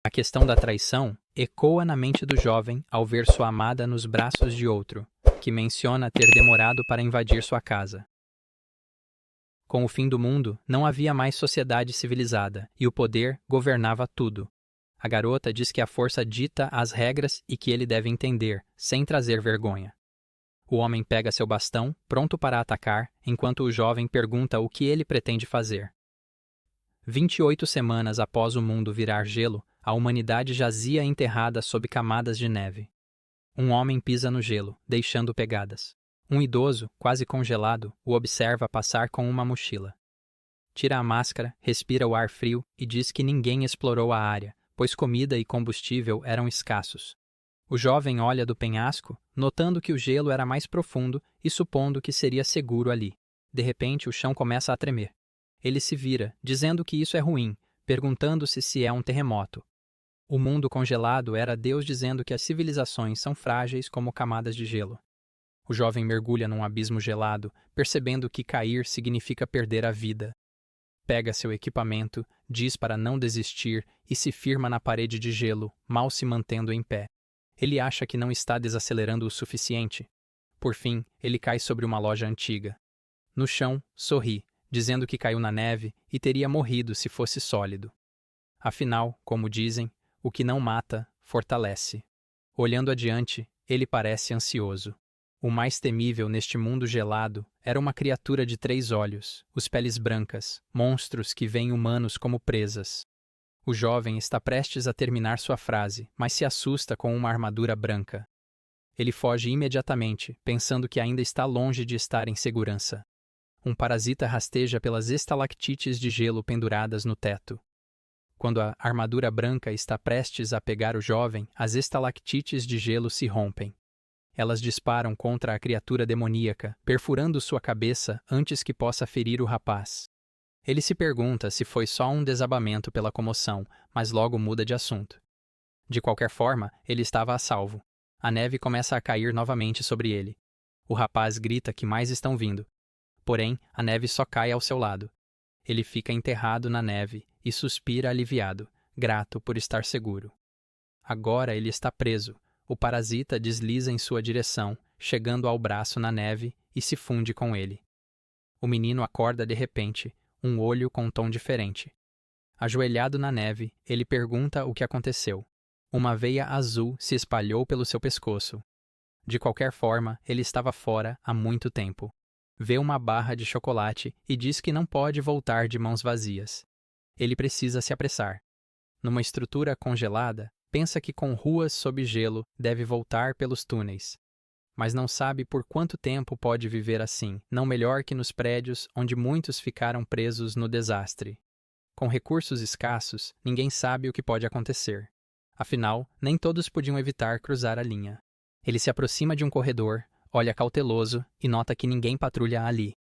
A questão da traição ecoa na mente do jovem ao ver sua amada nos braços de outro, que menciona ter demorado para invadir sua casa. Com o fim do mundo, não havia mais sociedade civilizada, e o poder governava tudo. A garota diz que a força dita as regras e que ele deve entender, sem trazer vergonha. O homem pega seu bastão, pronto para atacar, enquanto o jovem pergunta o que ele pretende fazer. 28 semanas após o mundo virar gelo, a humanidade jazia enterrada sob camadas de neve. Um homem pisa no gelo, deixando pegadas. Um idoso, quase congelado, o observa passar com uma mochila. Tira a máscara, respira o ar frio e diz que ninguém explorou a área, pois comida e combustível eram escassos. O jovem olha do penhasco, notando que o gelo era mais profundo e supondo que seria seguro ali. De repente, o chão começa a tremer. Ele se vira, dizendo que isso é ruim, perguntando-se se é um terremoto. O mundo congelado era Deus dizendo que as civilizações são frágeis como camadas de gelo. O jovem mergulha num abismo gelado, percebendo que cair significa perder a vida. Pega seu equipamento, diz para não desistir e se firma na parede de gelo, mal se mantendo em pé. Ele acha que não está desacelerando o suficiente. Por fim, ele cai sobre uma loja antiga. No chão, sorri, dizendo que caiu na neve e teria morrido se fosse sólido. Afinal, como dizem, o que não mata, fortalece. Olhando adiante, ele parece ansioso. O mais temível neste mundo gelado era uma criatura de 3 olhos, os peles brancas, monstros que veem humanos como presas. O jovem está prestes a terminar sua frase, mas se assusta com uma armadura branca. Ele foge imediatamente, pensando que ainda está longe de estar em segurança. Um parasita rasteja pelas estalactites de gelo penduradas no teto. Quando a armadura branca está prestes a pegar o jovem, as estalactites de gelo se rompem. Elas disparam contra a criatura demoníaca, perfurando sua cabeça antes que possa ferir o rapaz. Ele se pergunta se foi só um desabamento pela comoção, mas logo muda de assunto. De qualquer forma, ele estava a salvo. A neve começa a cair novamente sobre ele. O rapaz grita que mais estão vindo. Porém, a neve só cai ao seu lado. Ele fica enterrado na neve e suspira aliviado, grato por estar seguro. Agora ele está preso. O parasita desliza em sua direção, chegando ao braço na neve e se funde com ele. O menino acorda de repente, um olho com um tom diferente. Ajoelhado na neve, ele pergunta o que aconteceu. Uma veia azul se espalhou pelo seu pescoço. De qualquer forma, ele estava fora há muito tempo. Vê uma barra de chocolate e diz que não pode voltar de mãos vazias. Ele precisa se apressar. Numa estrutura congelada, pensa que com ruas sob gelo deve voltar pelos túneis. Mas não sabe por quanto tempo pode viver assim, não melhor que nos prédios onde muitos ficaram presos no desastre. Com recursos escassos, ninguém sabe o que pode acontecer. Afinal, nem todos podiam evitar cruzar a linha. Ele se aproxima de um corredor, olha cauteloso e nota que ninguém patrulha ali.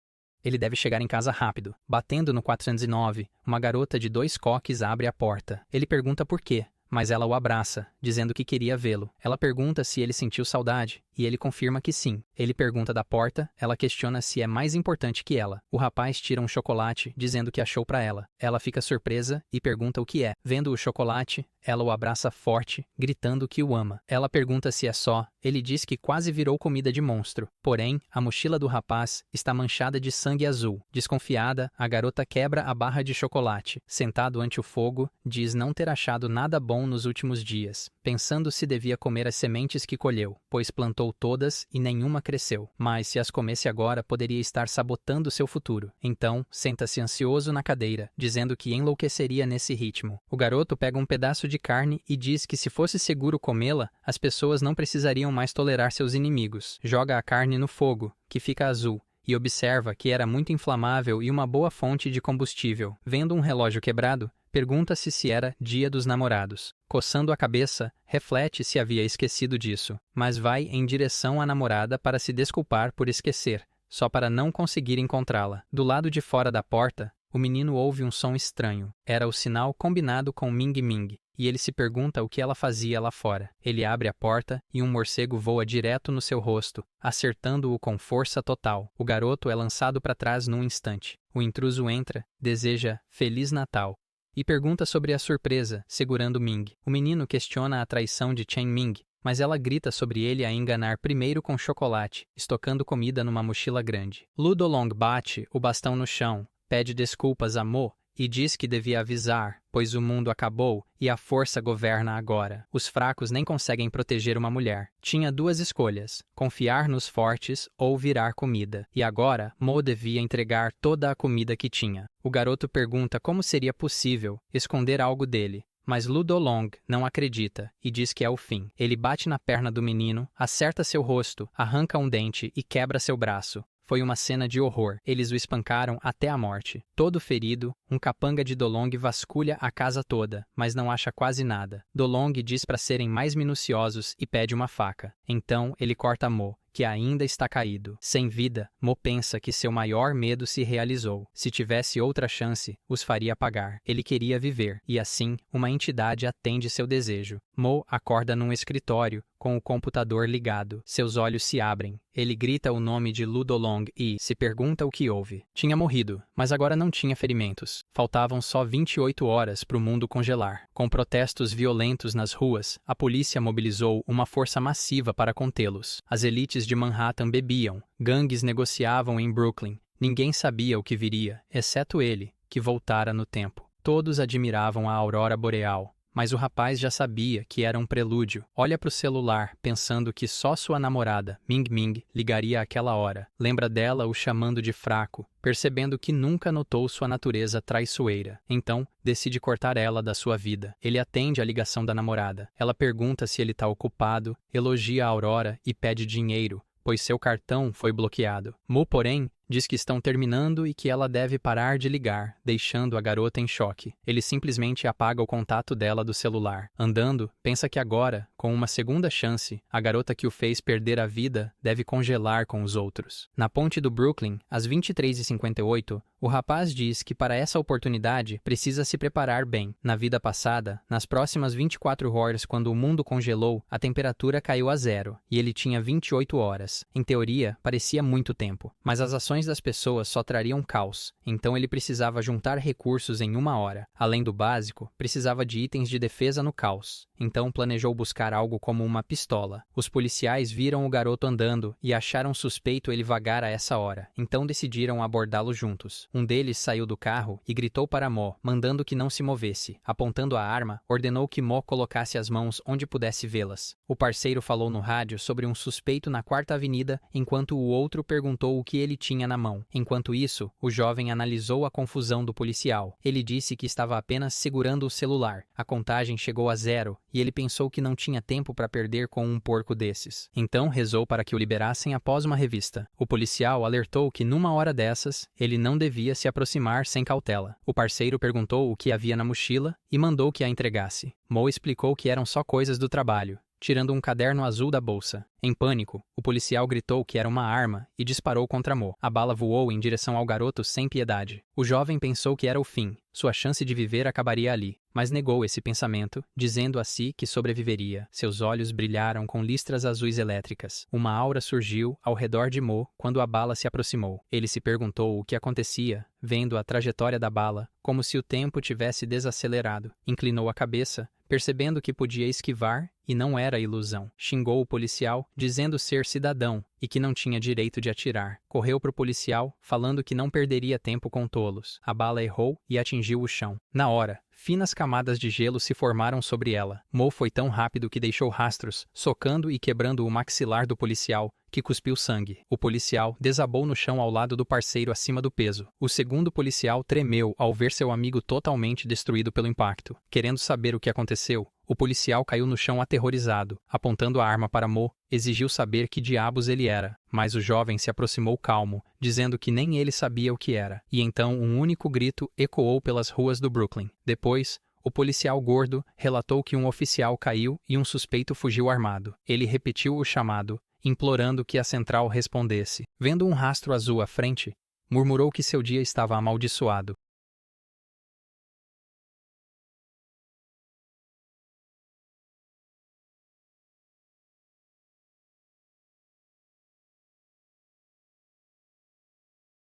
Ele deve chegar em casa rápido. Batendo no 409, uma garota de 2 coques abre a porta. Ele pergunta por quê, mas ela o abraça, dizendo que queria vê-lo. Ela pergunta se ele sentiu saudade, e ele confirma que sim. Ele pergunta da porta, ela questiona se é mais importante que ela. O rapaz tira um chocolate, dizendo que achou para ela. Ela fica surpresa e pergunta o que é. Vendo o chocolate, ela o abraça forte, gritando que o ama. Ela pergunta se é só. Ele diz que quase virou comida de monstro. Porém, a mochila do rapaz está manchada de sangue azul. Desconfiada, a garota quebra a barra de chocolate. Sentado ante o fogo, diz não ter achado nada bom nos últimos dias, pensando se devia comer as sementes que colheu, pois plantou todas e nenhuma cresceu. Mas se as comesse agora, poderia estar sabotando seu futuro. Então, senta-se ansioso na cadeira, dizendo que enlouqueceria nesse ritmo. O garoto pega um pedaço de carne e diz que se fosse seguro comê-la, as pessoas não precisariam mais tolerar seus inimigos. Joga a carne no fogo, que fica azul, e observa que era muito inflamável e uma boa fonte de combustível. Vendo um relógio quebrado, pergunta-se se era Dia dos Namorados. Coçando a cabeça, reflete se havia esquecido disso, mas vai em direção à namorada para se desculpar por esquecer, só para não conseguir encontrá-la. Do lado de fora da porta, o menino ouve um som estranho. Era o sinal combinado com Ming Ming, e ele se pergunta o que ela fazia lá fora. Ele abre a porta e um morcego voa direto no seu rosto, acertando-o com força total. O garoto é lançado para trás num instante. O intruso entra, deseja Feliz Natal e pergunta sobre a surpresa, segurando Ming. O menino questiona a traição de Chen Ming, mas ela grita sobre ele a enganar primeiro com chocolate, estocando comida numa mochila grande. Lu Dolong bate o bastão no chão, pede desculpas a Mo e diz que devia avisar, pois o mundo acabou e a força governa agora. Os fracos nem conseguem proteger uma mulher. Tinha duas escolhas: confiar nos fortes ou virar comida. E agora, Mo devia entregar toda a comida que tinha. O garoto pergunta como seria possível esconder algo dele. Mas Lu Dolong não acredita e diz que é o fim. Ele bate na perna do menino, acerta seu rosto, arranca um dente e quebra seu braço. Foi uma cena de horror. Eles o espancaram até a morte. Todo ferido, um capanga de Dolong vasculha a casa toda, mas não acha quase nada. Dolong diz para serem mais minuciosos e pede uma faca. Então, ele corta Mo, que ainda está caído. Sem vida, Mo pensa que seu maior medo se realizou. Se tivesse outra chance, os faria pagar. Ele queria viver, e assim, uma entidade atende seu desejo. Mo acorda num escritório, com o computador ligado. Seus olhos se abrem. Ele grita o nome de Lu Dolong e se pergunta o que houve. Tinha morrido, mas agora não tinha ferimentos. Faltavam só 28 horas para o mundo congelar. Com protestos violentos nas ruas, a polícia mobilizou uma força massiva para contê-los. As elites de Manhattan bebiam, gangues negociavam em Brooklyn. Ninguém sabia o que viria, exceto ele, que voltara no tempo. Todos admiravam a aurora boreal. Mas o rapaz já sabia que era um prelúdio. Olha para o celular, pensando que só sua namorada, Ming Ming, ligaria àquela hora. Lembra dela o chamando de fraco, percebendo que nunca notou sua natureza traiçoeira. Então, decide cortar ela da sua vida. Ele atende a ligação da namorada. Ela pergunta se ele está ocupado, elogia a Aurora e pede dinheiro, pois seu cartão foi bloqueado. Mo, porém, diz que estão terminando e que ela deve parar de ligar, deixando a garota em choque. Ele simplesmente apaga o contato dela do celular. Andando, pensa que agora, com uma segunda chance, a garota que o fez perder a vida deve congelar com os outros. Na ponte do Brooklyn, às 23h58, o rapaz diz que para essa oportunidade precisa se preparar bem. Na vida passada, nas próximas 24 horas quando o mundo congelou, a temperatura caiu a zero, e ele tinha 28 horas. Em teoria, parecia muito tempo, mas as ações das pessoas só trariam caos, então ele precisava juntar recursos em uma hora. Além do básico, precisava de itens de defesa no caos, então planejou buscar algo como uma pistola. Os policiais viram o garoto andando e acharam suspeito ele vagar a essa hora, então decidiram abordá-lo juntos. Um deles saiu do carro e gritou para Mo, mandando que não se movesse. Apontando a arma, ordenou que Mo colocasse as mãos onde pudesse vê-las. O parceiro falou no rádio sobre um suspeito na 4ª Avenida, enquanto o outro perguntou o que ele tinha na mão. Enquanto isso, o jovem analisou a confusão do policial. Ele disse que estava apenas segurando o celular. A contagem chegou a 0 e ele pensou que não tinha tempo para perder com um porco desses. Então rezou para que o liberassem após uma revista. O policial alertou que numa hora dessas, ele não devia se aproximar sem cautela. O parceiro perguntou o que havia na mochila e mandou que a entregasse. Mo explicou que eram só coisas do trabalho, tirando um caderno azul da bolsa. Em pânico, o policial gritou que era uma arma e disparou contra Mo. A bala voou em direção ao garoto sem piedade. O jovem pensou que era o fim. Sua chance de viver acabaria ali, mas negou esse pensamento, dizendo a si que sobreviveria. Seus olhos brilharam com listras azuis elétricas. Uma aura surgiu ao redor de Mo quando a bala se aproximou. Ele se perguntou o que acontecia, vendo a trajetória da bala, como se o tempo tivesse desacelerado. Inclinou a cabeça, percebendo que podia esquivar e não era ilusão. Xingou o policial, dizendo ser cidadão e que não tinha direito de atirar. Correu para o policial, falando que não perderia tempo com tolos. A bala errou e atingiu o chão. Na hora, finas camadas de gelo se formaram sobre ela. Mo foi tão rápido que deixou rastros, socando e quebrando o maxilar do policial, que cuspiu sangue. O policial desabou no chão ao lado do parceiro acima do peso. O segundo policial tremeu ao ver seu amigo totalmente destruído pelo impacto. Querendo saber o que aconteceu, o policial caiu no chão aterrorizado. Apontando a arma para Mo, exigiu saber que diabos ele era. Mas o jovem se aproximou calmo, dizendo que nem ele sabia o que era. E então um único grito ecoou pelas ruas do Brooklyn. Depois, o policial gordo relatou que um oficial caiu e um suspeito fugiu armado. Ele repetiu o chamado, implorando que a central respondesse. Vendo um rastro azul à frente, murmurou que seu dia estava amaldiçoado.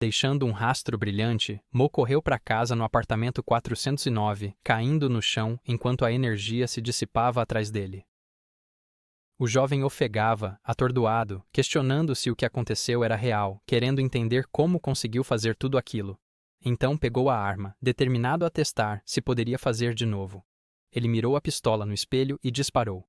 Deixando um rastro brilhante, Mo correu para casa no apartamento 409, caindo no chão enquanto a energia se dissipava atrás dele. O jovem ofegava, atordoado, questionando se o que aconteceu era real, querendo entender como conseguiu fazer tudo aquilo. Então pegou a arma, determinado a testar se poderia fazer de novo. Ele mirou a pistola no espelho e disparou.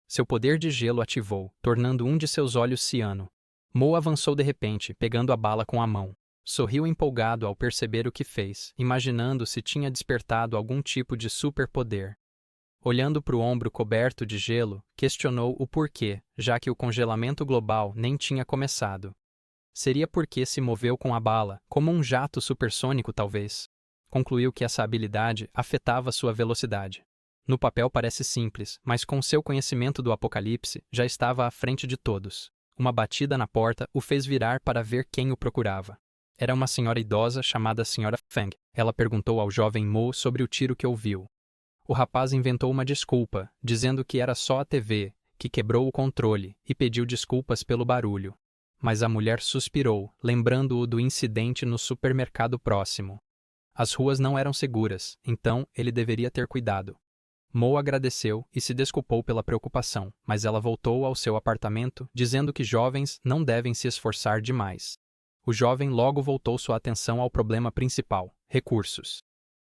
Seu poder de gelo ativou, tornando um de seus olhos ciano. Mo avançou de repente, pegando a bala com a mão. Sorriu empolgado ao perceber o que fez, imaginando se tinha despertado algum tipo de superpoder. Olhando para o ombro coberto de gelo, questionou o porquê, já que o congelamento global nem tinha começado. Seria porque se moveu com a bala, como um jato supersônico talvez. Concluiu que essa habilidade afetava sua velocidade. No papel parece simples, mas com seu conhecimento do apocalipse, já estava à frente de todos. Uma batida na porta o fez virar para ver quem o procurava. Era uma senhora idosa chamada Sra. Feng. Ela perguntou ao jovem Mo sobre o tiro que ouviu. O rapaz inventou uma desculpa, dizendo que era só a TV, que quebrou o controle, e pediu desculpas pelo barulho. Mas a mulher suspirou, lembrando-o do incidente no supermercado próximo. As ruas não eram seguras, então ele deveria ter cuidado. Mo agradeceu e se desculpou pela preocupação, mas ela voltou ao seu apartamento, dizendo que jovens não devem se esforçar demais. O jovem logo voltou sua atenção ao problema principal: recursos.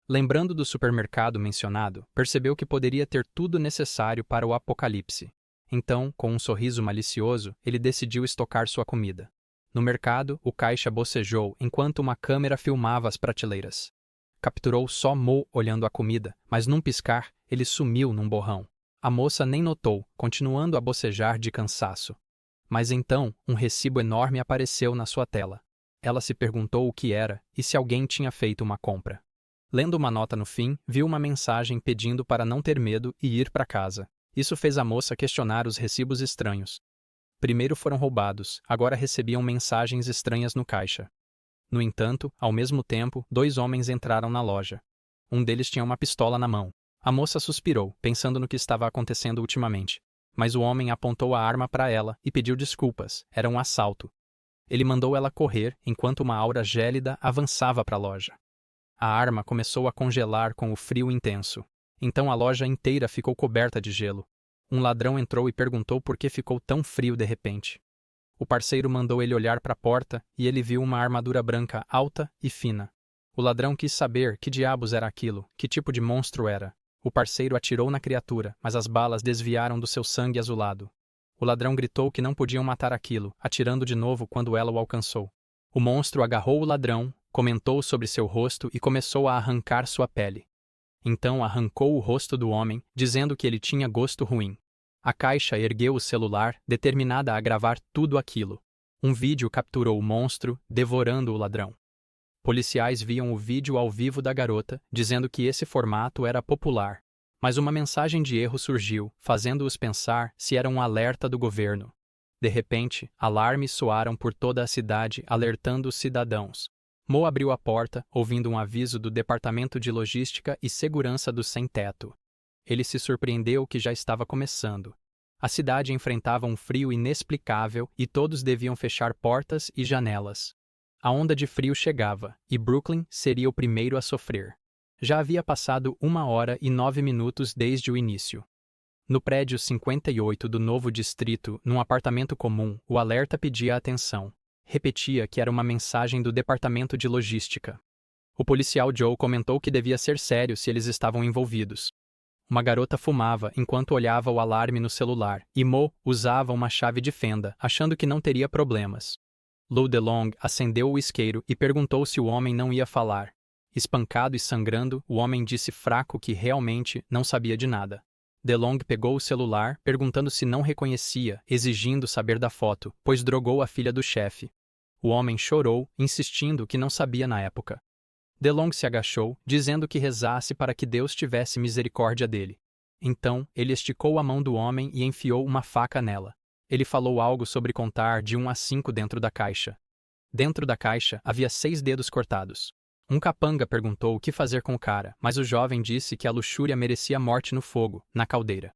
Lembrando do supermercado mencionado, percebeu que poderia ter tudo necessário para o apocalipse. Então, com um sorriso malicioso, ele decidiu estocar sua comida. No mercado, o caixa bocejou enquanto uma câmera filmava as prateleiras. Capturou só Mo olhando a comida, mas num piscar, ele sumiu num borrão. A moça nem notou, continuando a bocejar de cansaço. Mas então, um recibo enorme apareceu na sua tela. Ela se perguntou o que era e se alguém tinha feito uma compra. Lendo uma nota no fim, viu uma mensagem pedindo para não ter medo e ir para casa. Isso fez a moça questionar os recibos estranhos. Primeiro foram roubados, agora recebiam mensagens estranhas no caixa. No entanto, ao mesmo tempo, 2 homens entraram na loja. Um deles tinha uma pistola na mão. A moça suspirou, pensando no que estava acontecendo ultimamente. Mas o homem apontou a arma para ela e pediu desculpas. Era um assalto. Ele mandou ela correr enquanto uma aura gélida avançava para a loja. A arma começou a congelar com o frio intenso. Então a loja inteira ficou coberta de gelo. Um ladrão entrou e perguntou por que ficou tão frio de repente. O parceiro mandou ele olhar para a porta e ele viu uma armadura branca alta e fina. O ladrão quis saber que diabos era aquilo, que tipo de monstro era. O parceiro atirou na criatura, mas as balas desviaram do seu sangue azulado. O ladrão gritou que não podiam matar aquilo, atirando de novo quando ela o alcançou. O monstro agarrou o ladrão, comentou sobre seu rosto e começou a arrancar sua pele. Então arrancou o rosto do homem, dizendo que ele tinha gosto ruim. A caixa ergueu o celular, determinada a gravar tudo aquilo. Um vídeo capturou o monstro, devorando o ladrão. Policiais viam o vídeo ao vivo da garota, dizendo que esse formato era popular. Mas uma mensagem de erro surgiu, fazendo-os pensar se era um alerta do governo. De repente, alarmes soaram por toda a cidade, alertando os cidadãos. Mo abriu a porta, ouvindo um aviso do Departamento de Logística e Segurança do Sem-Teto. Ele se surpreendeu que já estava começando. A cidade enfrentava um frio inexplicável e todos deviam fechar portas e janelas. A onda de frio chegava, e Brooklyn seria o primeiro a sofrer. Já havia passado 1 hora e 9 minutos desde o início. No prédio 58 do novo distrito, num apartamento comum, o alerta pedia atenção. Repetia que era uma mensagem do Departamento de Logística. O policial Joe comentou que devia ser sério se eles estavam envolvidos. Uma garota fumava enquanto olhava o alarme no celular, e Mo usava uma chave de fenda, achando que não teria problemas. Lou DeLong acendeu o isqueiro e perguntou se o homem não ia falar. Espancado e sangrando, o homem disse fraco que realmente não sabia de nada. DeLong pegou o celular, perguntando se não reconhecia, exigindo saber da foto, pois drogou a filha do chefe. O homem chorou, insistindo que não sabia na época. DeLong se agachou, dizendo que rezasse para que Deus tivesse misericórdia dele. Então, ele esticou a mão do homem e enfiou uma faca nela. Ele falou algo sobre contar de 1 a 5 dentro da caixa. Dentro da caixa havia 6 dedos cortados. Um capanga perguntou o que fazer com o cara, mas o jovem disse que a luxúria merecia morte no fogo, na caldeira.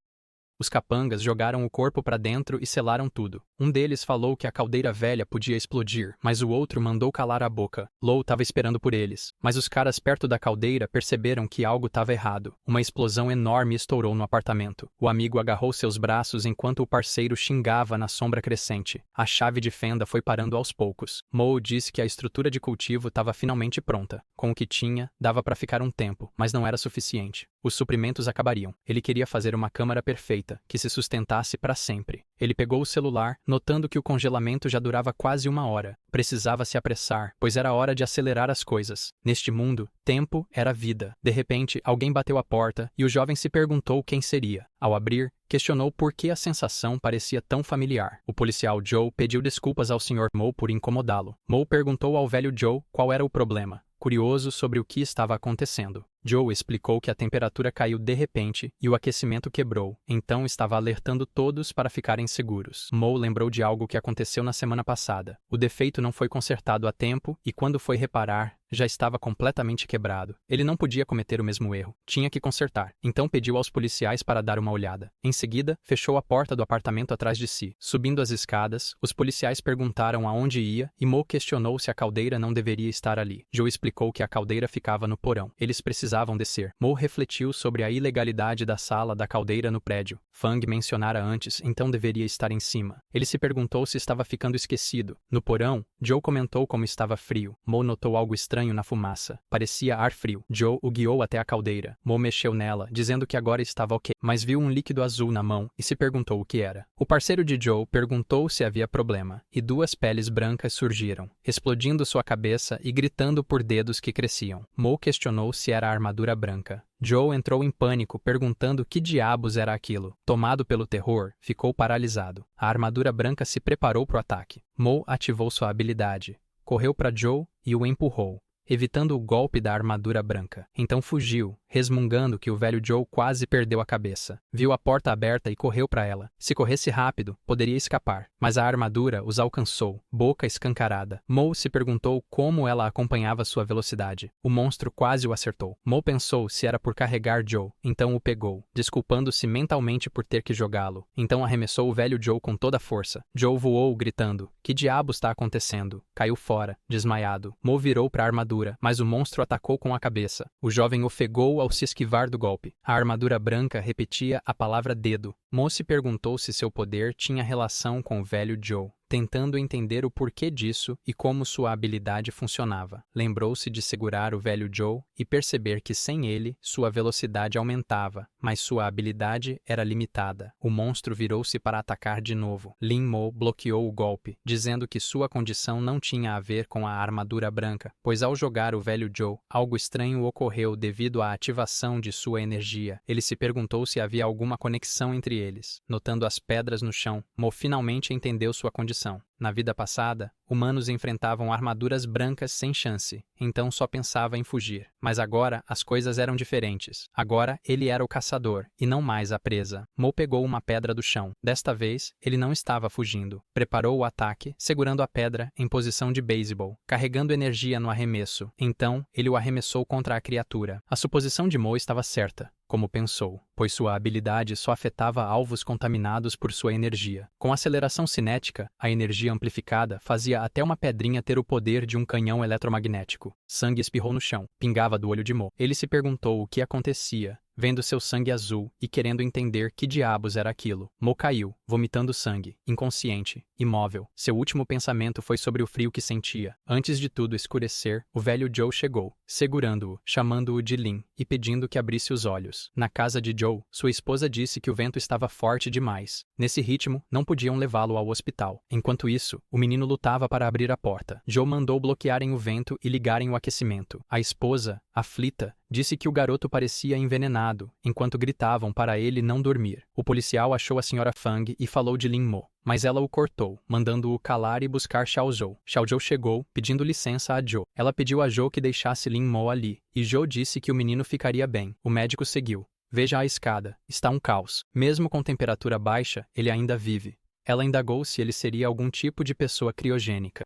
Os capangas jogaram o corpo para dentro e selaram tudo. Um deles falou que a caldeira velha podia explodir, mas o outro mandou calar a boca. Lou estava esperando por eles, mas os caras perto da caldeira perceberam que algo estava errado. Uma explosão enorme estourou no apartamento. O amigo agarrou seus braços enquanto o parceiro xingava na sombra crescente. A chave de fenda foi parando aos poucos. Mo disse que a estrutura de cultivo estava finalmente pronta. Com o que tinha, dava para ficar um tempo, mas não era suficiente. Os suprimentos acabariam. Ele queria fazer uma câmara perfeita, que se sustentasse para sempre. Ele pegou o celular, notando que o congelamento já durava quase 1 hora. Precisava se apressar, pois era hora de acelerar as coisas. Neste mundo, tempo era vida. De repente, alguém bateu à porta e o jovem se perguntou quem seria. Ao abrir, questionou por que a sensação parecia tão familiar. O policial Joe pediu desculpas ao Sr. Mo por incomodá-lo. Mo perguntou ao velho Joe qual era o problema, curioso sobre o que estava acontecendo. Joe explicou que a temperatura caiu de repente e o aquecimento quebrou, então estava alertando todos para ficarem seguros. Mo lembrou de algo que aconteceu na semana passada. O defeito não foi consertado a tempo e quando foi reparar, já estava completamente quebrado. Ele não podia cometer o mesmo erro. Tinha que consertar. Então pediu aos policiais para dar uma olhada. Em seguida, fechou a porta do apartamento atrás de si. Subindo as escadas, os policiais perguntaram aonde ia e Mo questionou se a caldeira não deveria estar ali. Joe explicou que a caldeira ficava no porão. Eles precisavam descer. Mo refletiu sobre a ilegalidade da sala da caldeira no prédio. Fang mencionara antes, então deveria estar em cima. Ele se perguntou se estava ficando esquecido. No porão, Joe comentou como estava frio. Mo notou algo estranho na fumaça. Parecia ar frio. Joe o guiou até a caldeira. Mo mexeu nela, dizendo que agora estava ok, mas viu um líquido azul na mão e se perguntou o que era. O parceiro de Joe perguntou se havia problema, e 2 peles brancas surgiram, explodindo sua cabeça e gritando por dedos que cresciam. Mo questionou se era a armadura branca. Joe entrou em pânico, perguntando que diabos era aquilo. Tomado pelo terror, ficou paralisado. A armadura branca se preparou para o ataque. Mo ativou sua habilidade. Correu para Joe e o empurrou, evitando o golpe da armadura branca. Então fugiu, resmungando que o velho Joe quase perdeu a cabeça. Viu a porta aberta e correu para ela. Se corresse rápido, poderia escapar, mas a armadura os alcançou, boca escancarada. Mo se perguntou como ela acompanhava sua velocidade. O monstro quase o acertou. Mo pensou se era por carregar Joe, então o pegou, desculpando-se mentalmente por ter que jogá-lo. Então arremessou o velho Joe com toda a força. Joe voou, gritando: "Que diabo está acontecendo?" Caiu fora, desmaiado. Mo virou para a armadura, mas o monstro atacou com a cabeça. O jovem ofegou ao se esquivar do golpe. A armadura branca repetia a palavra dedo. Mo se perguntou se seu poder tinha relação com o velho Joe, tentando entender o porquê disso e como sua habilidade funcionava. Lembrou-se de segurar o velho Joe e perceber que sem ele, sua velocidade aumentava, mas sua habilidade era limitada. O monstro virou-se para atacar de novo. Lin Mo bloqueou o golpe, dizendo que sua condição não tinha a ver com a armadura branca, pois ao jogar o velho Joe, algo estranho ocorreu devido à ativação de sua energia. Ele se perguntou se havia alguma conexão entre eles. Notando as pedras no chão, Mo finalmente entendeu sua condição. Na vida passada, humanos enfrentavam armaduras brancas sem chance, então só pensava em fugir. Mas agora as coisas eram diferentes. Agora ele era o caçador, e não mais a presa. Mo pegou uma pedra do chão. Desta vez, ele não estava fugindo. Preparou o ataque, segurando a pedra em posição de beisebol, carregando energia no arremesso. Então, ele o arremessou contra a criatura. A suposição de Mo estava certa, como pensou, pois sua habilidade só afetava alvos contaminados por sua energia. Com aceleração cinética, a energia amplificada fazia até uma pedrinha ter o poder de um canhão eletromagnético. Sangue espirrou no chão, pingava do olho de Mo. Ele se perguntou o que acontecia, vendo seu sangue azul e querendo entender que diabos era aquilo. Mo caiu, vomitando sangue, inconsciente, imóvel. Seu último pensamento foi sobre o frio que sentia. Antes de tudo escurecer, o velho Joe chegou, segurando-o, chamando-o de Lin e pedindo que abrisse os olhos. Na casa de Joe, sua esposa disse que o vento estava forte demais. Nesse ritmo, não podiam levá-lo ao hospital. Enquanto isso, o menino lutava para abrir a porta. Joe mandou bloquearem o vento e ligarem o aquecimento. A esposa, aflita, disse que o garoto parecia envenenado, enquanto gritavam para ele não dormir. O policial achou a Sra. Fang e falou de Lin Mo, mas ela o cortou, mandando-o calar e buscar Xiao Zhou. Xiao Zhou chegou, pedindo licença a Joe. Ela pediu a Joe que deixasse Lin Mo ali, e Joe disse que o menino ficaria bem. O médico seguiu. Veja a escada, está um caos. Mesmo com temperatura baixa, ele ainda vive. Ela indagou se ele seria algum tipo de pessoa criogênica.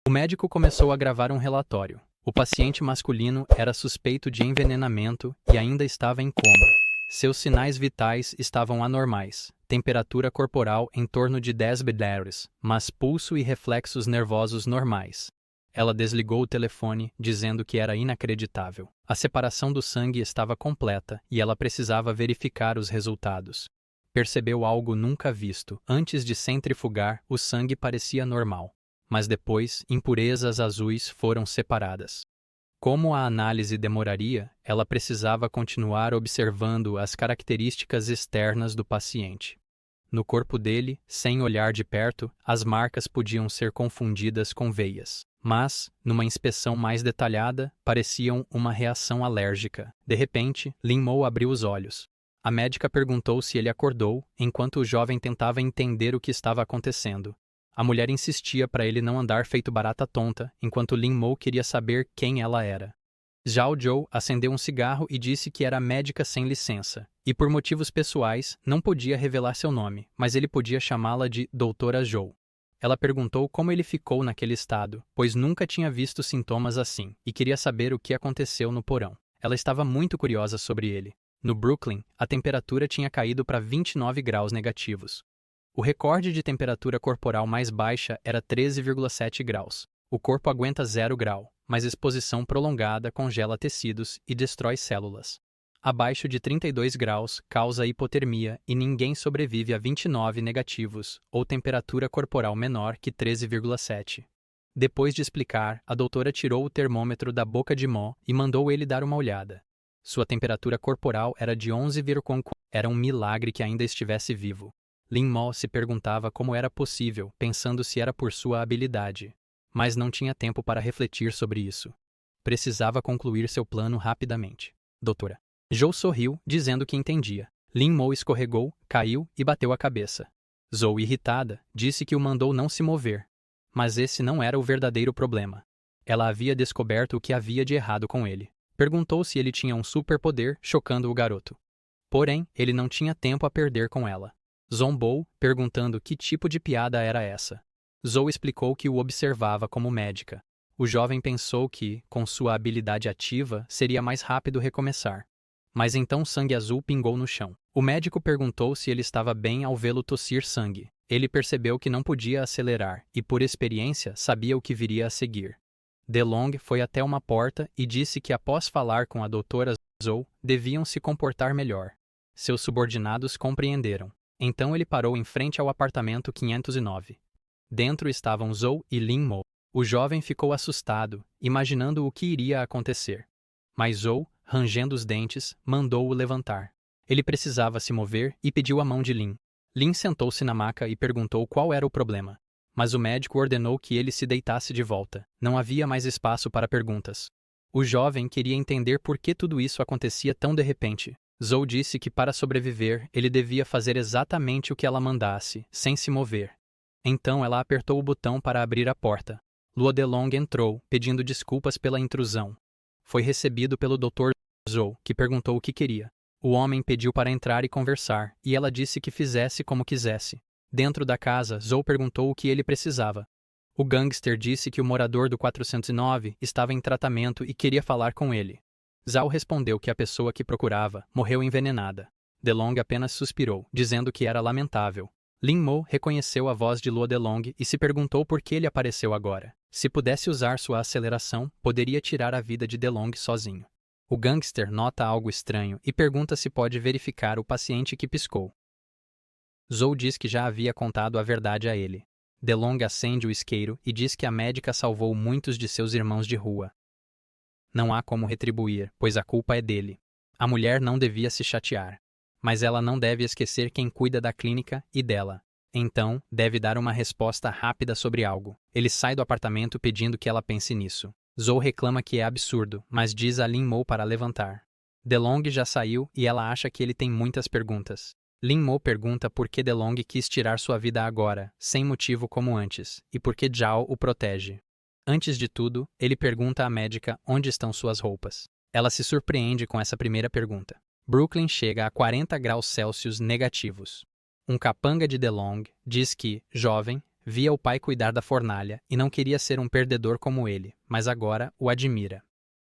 O médico começou a gravar um relatório. O paciente masculino era suspeito de envenenamento e ainda estava em coma. Seus sinais vitais estavam anormais. Temperatura corporal em torno de 10 bedelhos, mas pulso e reflexos nervosos normais. Ela desligou o telefone, dizendo que era inacreditável. A separação do sangue estava completa e ela precisava verificar os resultados. Percebeu algo nunca visto. Antes de centrifugar, o sangue parecia normal. Mas depois, impurezas azuis foram separadas. Como a análise demoraria, ela precisava continuar observando as características externas do paciente. No corpo dele, sem olhar de perto, as marcas podiam ser confundidas com veias. Mas, numa inspeção mais detalhada, pareciam uma reação alérgica. De repente, Lin Mo abriu os olhos. A médica perguntou se ele acordou, enquanto o jovem tentava entender o que estava acontecendo. A mulher insistia para ele não andar feito barata tonta, enquanto Lin Mo queria saber quem ela era. Zhao Zhou acendeu um cigarro e disse que era médica sem licença, e por motivos pessoais não podia revelar seu nome, mas ele podia chamá-la de Doutora Zhou. Ela perguntou como ele ficou naquele estado, pois nunca tinha visto sintomas assim, e queria saber o que aconteceu no porão. Ela estava muito curiosa sobre ele. No Brooklyn, a temperatura tinha caído para 29 graus negativos. O recorde de temperatura corporal mais baixa era 13,7 graus. O corpo aguenta 0 grau, mas exposição prolongada congela tecidos e destrói células. Abaixo de 32 graus causa hipotermia e ninguém sobrevive a 29 negativos, ou temperatura corporal menor que 13,7. Depois de explicar, a doutora tirou o termômetro da boca de Mo e mandou ele dar uma olhada. Sua temperatura corporal era de 11,4. Era um milagre que ainda estivesse vivo. Lin Mo se perguntava como era possível, pensando se era por sua habilidade. Mas não tinha tempo para refletir sobre isso. Precisava concluir seu plano rapidamente. Doutora. Zhou sorriu, dizendo que entendia. Lin Mo escorregou, caiu e bateu a cabeça. Zhou, irritada, disse que o mandou não se mover. Mas esse não era o verdadeiro problema. Ela havia descoberto o que havia de errado com ele. Perguntou se ele tinha um superpoder, chocando o garoto. Porém, ele não tinha tempo a perder com ela. Zombou, perguntando que tipo de piada era essa. Zhou explicou que o observava como médica. O jovem pensou que, com sua habilidade ativa, seria mais rápido recomeçar. Mas então sangue azul pingou no chão. O médico perguntou se ele estava bem ao vê-lo tossir sangue. Ele percebeu que não podia acelerar e, por experiência, sabia o que viria a seguir. DeLong foi até uma porta e disse que, após falar com a doutora Zhou, deviam se comportar melhor. Seus subordinados compreenderam. Então ele parou em frente ao apartamento 509. Dentro estavam Zhou e Lin Mo. O jovem ficou assustado, imaginando o que iria acontecer. Mas Zhou, rangendo os dentes, mandou-o levantar. Ele precisava se mover e pediu a mão de Lin. Lin sentou-se na maca e perguntou qual era o problema. Mas o médico ordenou que ele se deitasse de volta. Não havia mais espaço para perguntas. O jovem queria entender por que tudo isso acontecia tão de repente. Zhou disse que para sobreviver, ele devia fazer exatamente o que ela mandasse, sem se mover. Então ela apertou o botão para abrir a porta. Luo Delong entrou, pedindo desculpas pela intrusão. Foi recebido pelo Dr. Zhou, que perguntou o que queria. O homem pediu para entrar e conversar, e ela disse que fizesse como quisesse. Dentro da casa, Zhou perguntou o que ele precisava. O gangster disse que o morador do 409 estava em tratamento e queria falar com ele. Zhao respondeu que a pessoa que procurava morreu envenenada. DeLong apenas suspirou, dizendo que era lamentável. Lin Mo reconheceu a voz de Luo Delong e se perguntou por que ele apareceu agora. Se pudesse usar sua aceleração, poderia tirar a vida de DeLong sozinho. O gangster nota algo estranho e pergunta se pode verificar o paciente que piscou. Zhou diz que já havia contado a verdade a ele. DeLong acende o isqueiro e diz que a médica salvou muitos de seus irmãos de rua. Não há como retribuir, pois a culpa é dele. A mulher não devia se chatear. Mas ela não deve esquecer quem cuida da clínica e dela. Então, deve dar uma resposta rápida sobre algo. Ele sai do apartamento pedindo que ela pense nisso. Zhou reclama que é absurdo, mas diz a Lin Mo para levantar. DeLong já saiu e ela acha que ele tem muitas perguntas. Lin Mo pergunta por que DeLong quis tirar sua vida agora, sem motivo como antes, e por que Zhao o protege. Antes de tudo, ele pergunta à médica onde estão suas roupas. Ela se surpreende com essa primeira pergunta. Brooklyn chega a 40 graus Celsius negativos. Um capanga de DeLong diz que, jovem, Via o pai cuidar da fornalha e não queria ser um perdedor como ele, mas agora o admira.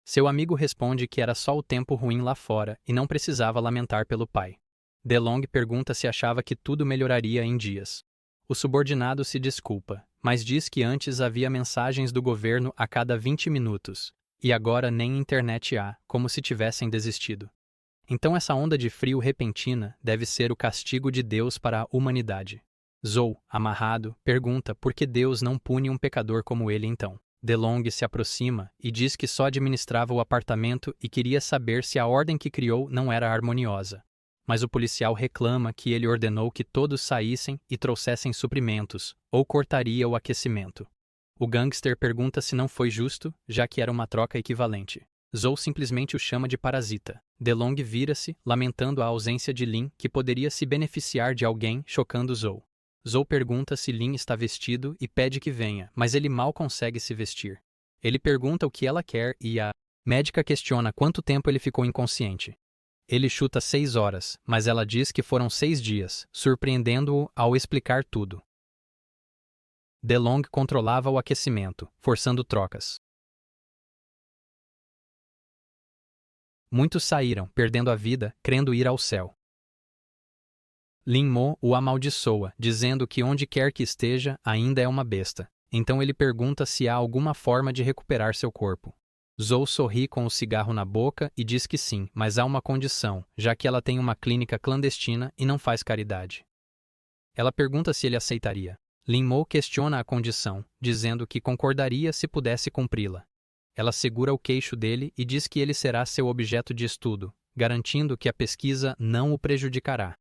Seu amigo responde que era só o tempo ruim lá fora e não precisava lamentar pelo pai. DeLong pergunta se achava que tudo melhoraria em dias. O subordinado se desculpa, mas diz que antes havia mensagens do governo a cada 20 minutos, e agora nem internet há, como se tivessem desistido. Então essa onda de frio repentina deve ser o castigo de Deus para a humanidade. Zou, amarrado, pergunta por que Deus não pune um pecador como ele então. DeLong se aproxima e diz que só administrava o apartamento e queria saber se a ordem que criou não era harmoniosa. Mas o policial reclama que ele ordenou que todos saíssem e trouxessem suprimentos, ou cortaria o aquecimento. O gangster pergunta se não foi justo, já que era uma troca equivalente. Zou simplesmente o chama de parasita. DeLong vira-se, lamentando a ausência de Lin, que poderia se beneficiar de alguém, chocando Zou. Zou pergunta se Lin está vestido e pede que venha, mas ele mal consegue se vestir. Ele pergunta o que ela quer e a médica questiona quanto tempo ele ficou inconsciente. Ele chuta 6 horas, mas ela diz que foram 6 dias, surpreendendo-o ao explicar tudo. DeLong controlava o aquecimento, forçando trocas. Muitos saíram, perdendo a vida, crendo ir ao céu. Lin Mo o amaldiçoa, dizendo que onde quer que esteja, ainda é uma besta. Então ele pergunta se há alguma forma de recuperar seu corpo. Zou sorri com o cigarro na boca e diz que sim, mas há uma condição, já que ela tem uma clínica clandestina e não faz caridade. Ela pergunta se ele aceitaria. Lin Mo questiona a condição, dizendo que concordaria se pudesse cumpri-la. Ela segura o queixo dele e diz que ele será seu objeto de estudo, garantindo que a pesquisa não o prejudicará.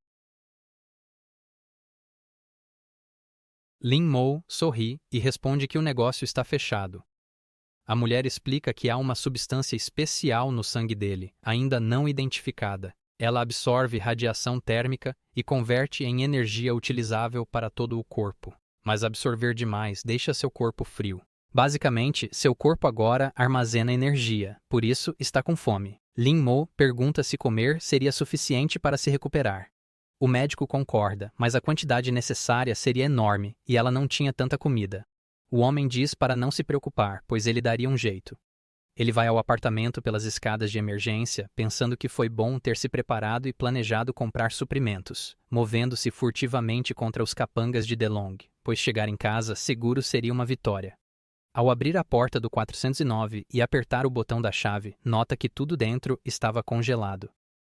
Lin Mo sorri e responde que o negócio está fechado. A mulher explica que há uma substância especial no sangue dele, ainda não identificada. Ela absorve radiação térmica e converte em energia utilizável para todo o corpo. Mas absorver demais deixa seu corpo frio. Basicamente, seu corpo agora armazena energia, por isso está com fome. Lin Mo pergunta se comer seria suficiente para se recuperar. O médico concorda, mas a quantidade necessária seria enorme e ela não tinha tanta comida. O homem diz para não se preocupar, pois ele daria um jeito. Ele vai ao apartamento pelas escadas de emergência, pensando que foi bom ter se preparado e planejado comprar suprimentos, movendo-se furtivamente contra os capangas de DeLong, pois chegar em casa seguro seria uma vitória. Ao abrir a porta do 409 e apertar o botão da chave, nota que tudo dentro estava congelado.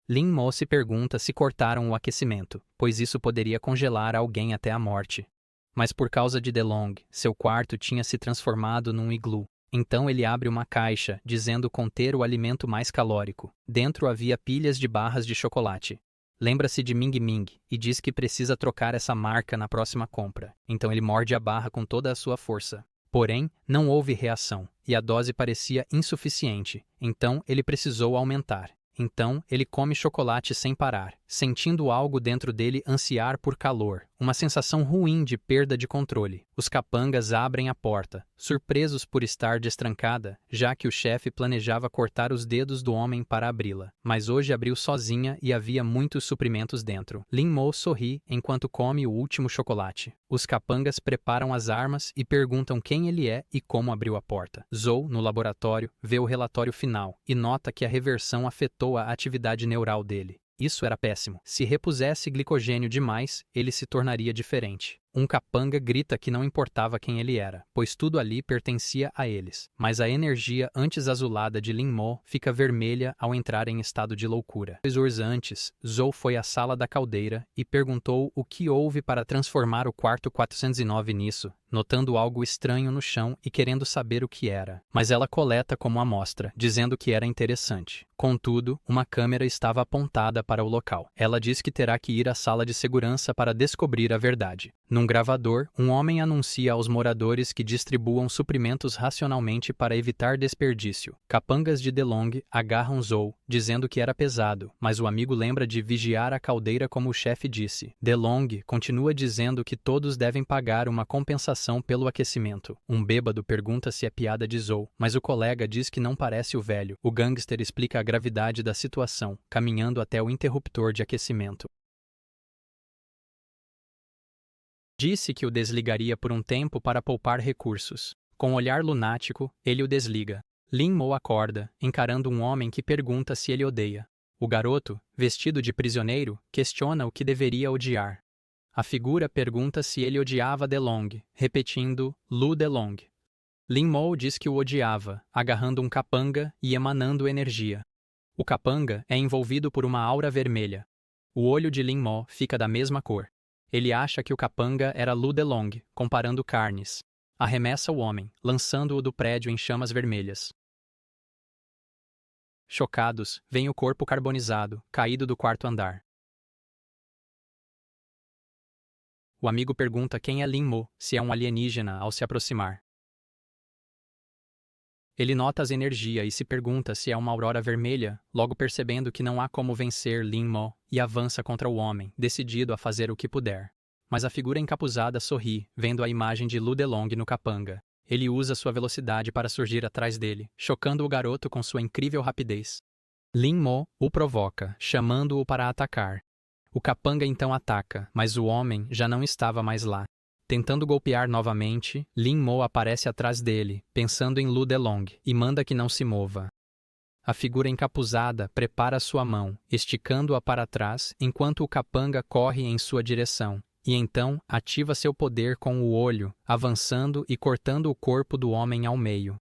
Lin Mo se pergunta se cortaram o aquecimento, pois isso poderia congelar alguém até a morte. Mas por causa de DeLong, seu quarto tinha se transformado num iglu. Então ele abre uma caixa, dizendo conter o alimento mais calórico. Dentro havia pilhas de barras de chocolate. Lembra-se de Ming Ming e diz que precisa trocar essa marca na próxima compra. Então ele morde a barra com toda a sua força. Porém, não houve reação, e a dose parecia insuficiente. Então ele precisou aumentar. Então ele come chocolate sem parar, sentindo algo dentro dele ansiar por calor, uma sensação ruim de perda de controle. Os capangas abrem a porta, surpresos por estar destrancada, já que o chefe planejava cortar os dedos do homem para abri-la. Mas hoje abriu sozinha e havia muitos suprimentos dentro. Lin Mo sorri enquanto come o último chocolate. Os capangas preparam as armas e perguntam quem ele é e como abriu a porta. Zou, no laboratório, vê o relatório final e nota que a reversão afetou a atividade neural dele. Isso era péssimo. Se repusesse glicogênio demais, ele se tornaria diferente. Um capanga grita que não importava quem ele era, pois tudo ali pertencia a eles. Mas a energia antes azulada de Lin Mo fica vermelha ao entrar em estado de loucura. 2 horas antes, Zou foi à sala da caldeira e perguntou o que houve para transformar o quarto 409 nisso, notando algo estranho no chão e querendo saber o que era. Mas ela coleta como amostra, dizendo que era interessante. Contudo, uma câmera estava apontada para o local. Ela diz que terá que ir à sala de segurança para descobrir a verdade. Num gravador, um homem anuncia aos moradores que distribuam suprimentos racionalmente para evitar desperdício. Capangas de DeLong agarram Zou, dizendo que era pesado, mas o amigo lembra de vigiar a caldeira como o chefe disse. DeLong continua dizendo que todos devem pagar uma compensação pelo aquecimento. Um bêbado pergunta se é piada de Zou, mas o colega diz que não parece o velho. O gangster explica a gravidade da situação, caminhando até o interruptor de aquecimento. Disse que o desligaria por um tempo para poupar recursos. Com um olhar lunático, ele o desliga. Lin Mo acorda, encarando um homem que pergunta se ele odeia. O garoto, vestido de prisioneiro, questiona o que deveria odiar. A figura pergunta se ele odiava DeLong, repetindo Lu DeLong. Lin Mo diz que o odiava, agarrando um capanga e emanando energia. O capanga é envolvido por uma aura vermelha. O olho de Lin Mo fica da mesma cor. Ele acha que o capanga era Lu DeLong, comparando carnes. Arremessa o homem, lançando-o do prédio em chamas vermelhas. Chocados, veem o corpo carbonizado, caído do quarto andar. O amigo pergunta quem é Lin Mo, se é um alienígena, ao se aproximar. Ele nota as energias e se pergunta se é uma aurora vermelha, logo percebendo que não há como vencer Lin Mo, e avança contra o homem, decidido a fazer o que puder. Mas a figura encapuzada sorri, vendo a imagem de Lu DeLong no capanga. Ele usa sua velocidade para surgir atrás dele, chocando o garoto com sua incrível rapidez. Lin Mo o provoca, chamando-o para atacar. O capanga então ataca, mas o homem já não estava mais lá. Tentando golpear novamente, Lin Mo aparece atrás dele, pensando em Lu DeLong, e manda que não se mova. A figura encapuzada prepara sua mão, esticando-a para trás, enquanto o capanga corre em sua direção, e então ativa seu poder com o olho, avançando e cortando o corpo do homem ao meio.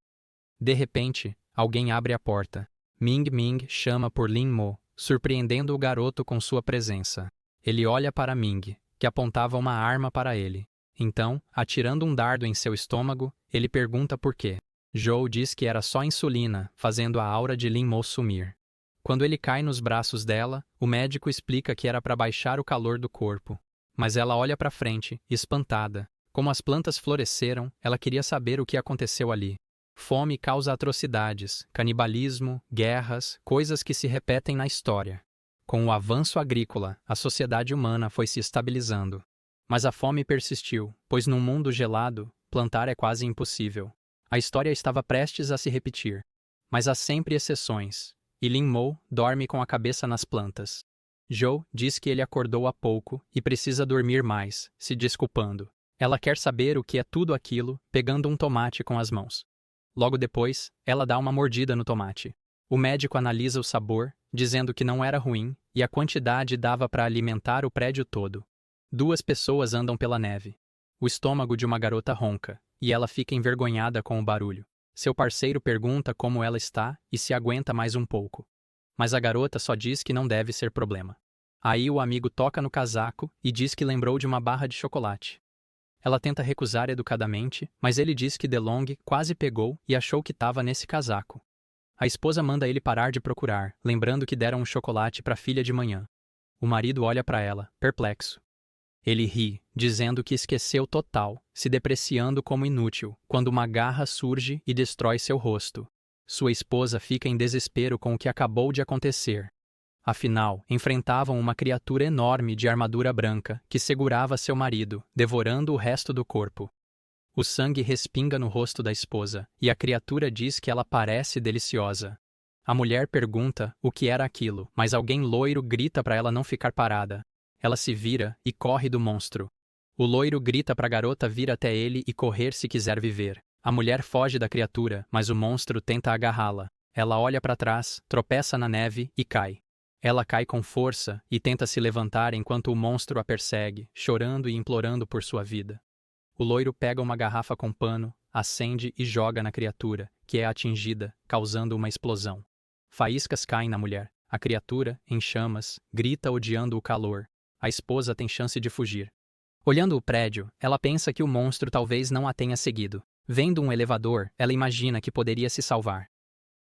De repente, alguém abre a porta. Ming Ming chama por Lin Mo, surpreendendo o garoto com sua presença. Ele olha para Ming, que apontava uma arma para ele. Então, atirando um dardo em seu estômago, ele pergunta por quê. Zhou diz que era só insulina, fazendo a aura de Lin Mo sumir. Quando ele cai nos braços dela, o médico explica que era para baixar o calor do corpo. Mas ela olha para frente, espantada. Como as plantas floresceram, ela queria saber o que aconteceu ali. Fome causa atrocidades, canibalismo, guerras, coisas que se repetem na história. Com o avanço agrícola, a sociedade humana foi se estabilizando. Mas a fome persistiu, pois num mundo gelado, plantar é quase impossível. A história estava prestes a se repetir. Mas há sempre exceções, e Lin Mo dorme com a cabeça nas plantas. Zhou diz que ele acordou há pouco e precisa dormir mais, se desculpando. Ela quer saber o que é tudo aquilo, pegando um tomate com as mãos. Logo depois, ela dá uma mordida no tomate. O médico analisa o sabor, dizendo que não era ruim, e a quantidade dava para alimentar o prédio todo. 2 pessoas andam pela neve. O estômago de uma garota ronca, e ela fica envergonhada com o barulho. Seu parceiro pergunta como ela está e se aguenta mais um pouco. Mas a garota só diz que não deve ser problema. Aí o amigo toca no casaco e diz que lembrou de uma barra de chocolate. Ela tenta recusar educadamente, mas ele diz que DeLong quase pegou e achou que estava nesse casaco. A esposa manda ele parar de procurar, lembrando que deram um chocolate para a filha de manhã. O marido olha para ela, perplexo. Ele ri, dizendo que esqueceu total, se depreciando como inútil, quando uma garra surge e destrói seu rosto. Sua esposa fica em desespero com o que acabou de acontecer. Afinal, enfrentavam uma criatura enorme de armadura branca que segurava seu marido, devorando o resto do corpo. O sangue respinga no rosto da esposa, e a criatura diz que ela parece deliciosa. A mulher pergunta o que era aquilo, mas alguém loiro grita para ela não ficar parada. Ela se vira e corre do monstro. O loiro grita para a garota vir até ele e correr se quiser viver. A mulher foge da criatura, mas o monstro tenta agarrá-la. Ela olha para trás, tropeça na neve e cai. Ela cai com força e tenta se levantar enquanto o monstro a persegue, chorando e implorando por sua vida. O loiro pega uma garrafa com pano, acende e joga na criatura, que é atingida, causando uma explosão. Faíscas caem na mulher. A criatura, em chamas, grita odiando o calor. A esposa tem chance de fugir. Olhando o prédio, ela pensa que o monstro talvez não a tenha seguido. Vendo um elevador, ela imagina que poderia se salvar.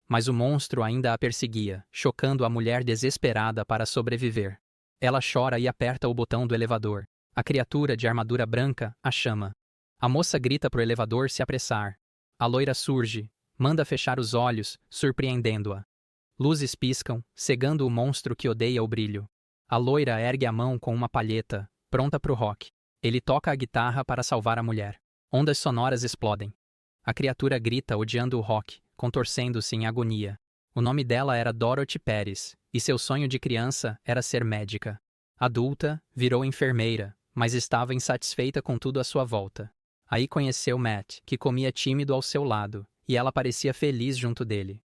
Mas o monstro ainda a perseguia, chocando a mulher desesperada para sobreviver. Ela chora e aperta o botão do elevador. A criatura de armadura branca a chama. A moça grita pro elevador se apressar. A loira surge, manda fechar os olhos, surpreendendo-a. Luzes piscam, cegando o monstro que odeia o brilho. A loira ergue a mão com uma palheta, pronta pro rock. Ele toca a guitarra para salvar a mulher. Ondas sonoras explodem. A criatura grita odiando o rock, contorcendo-se em agonia. O nome dela era Dorothy Pérez, e seu sonho de criança era ser médica. Adulta, virou enfermeira, mas estava insatisfeita com tudo à sua volta. Aí conheceu Matt, que comia tímido ao seu lado, e ela parecia feliz junto dele.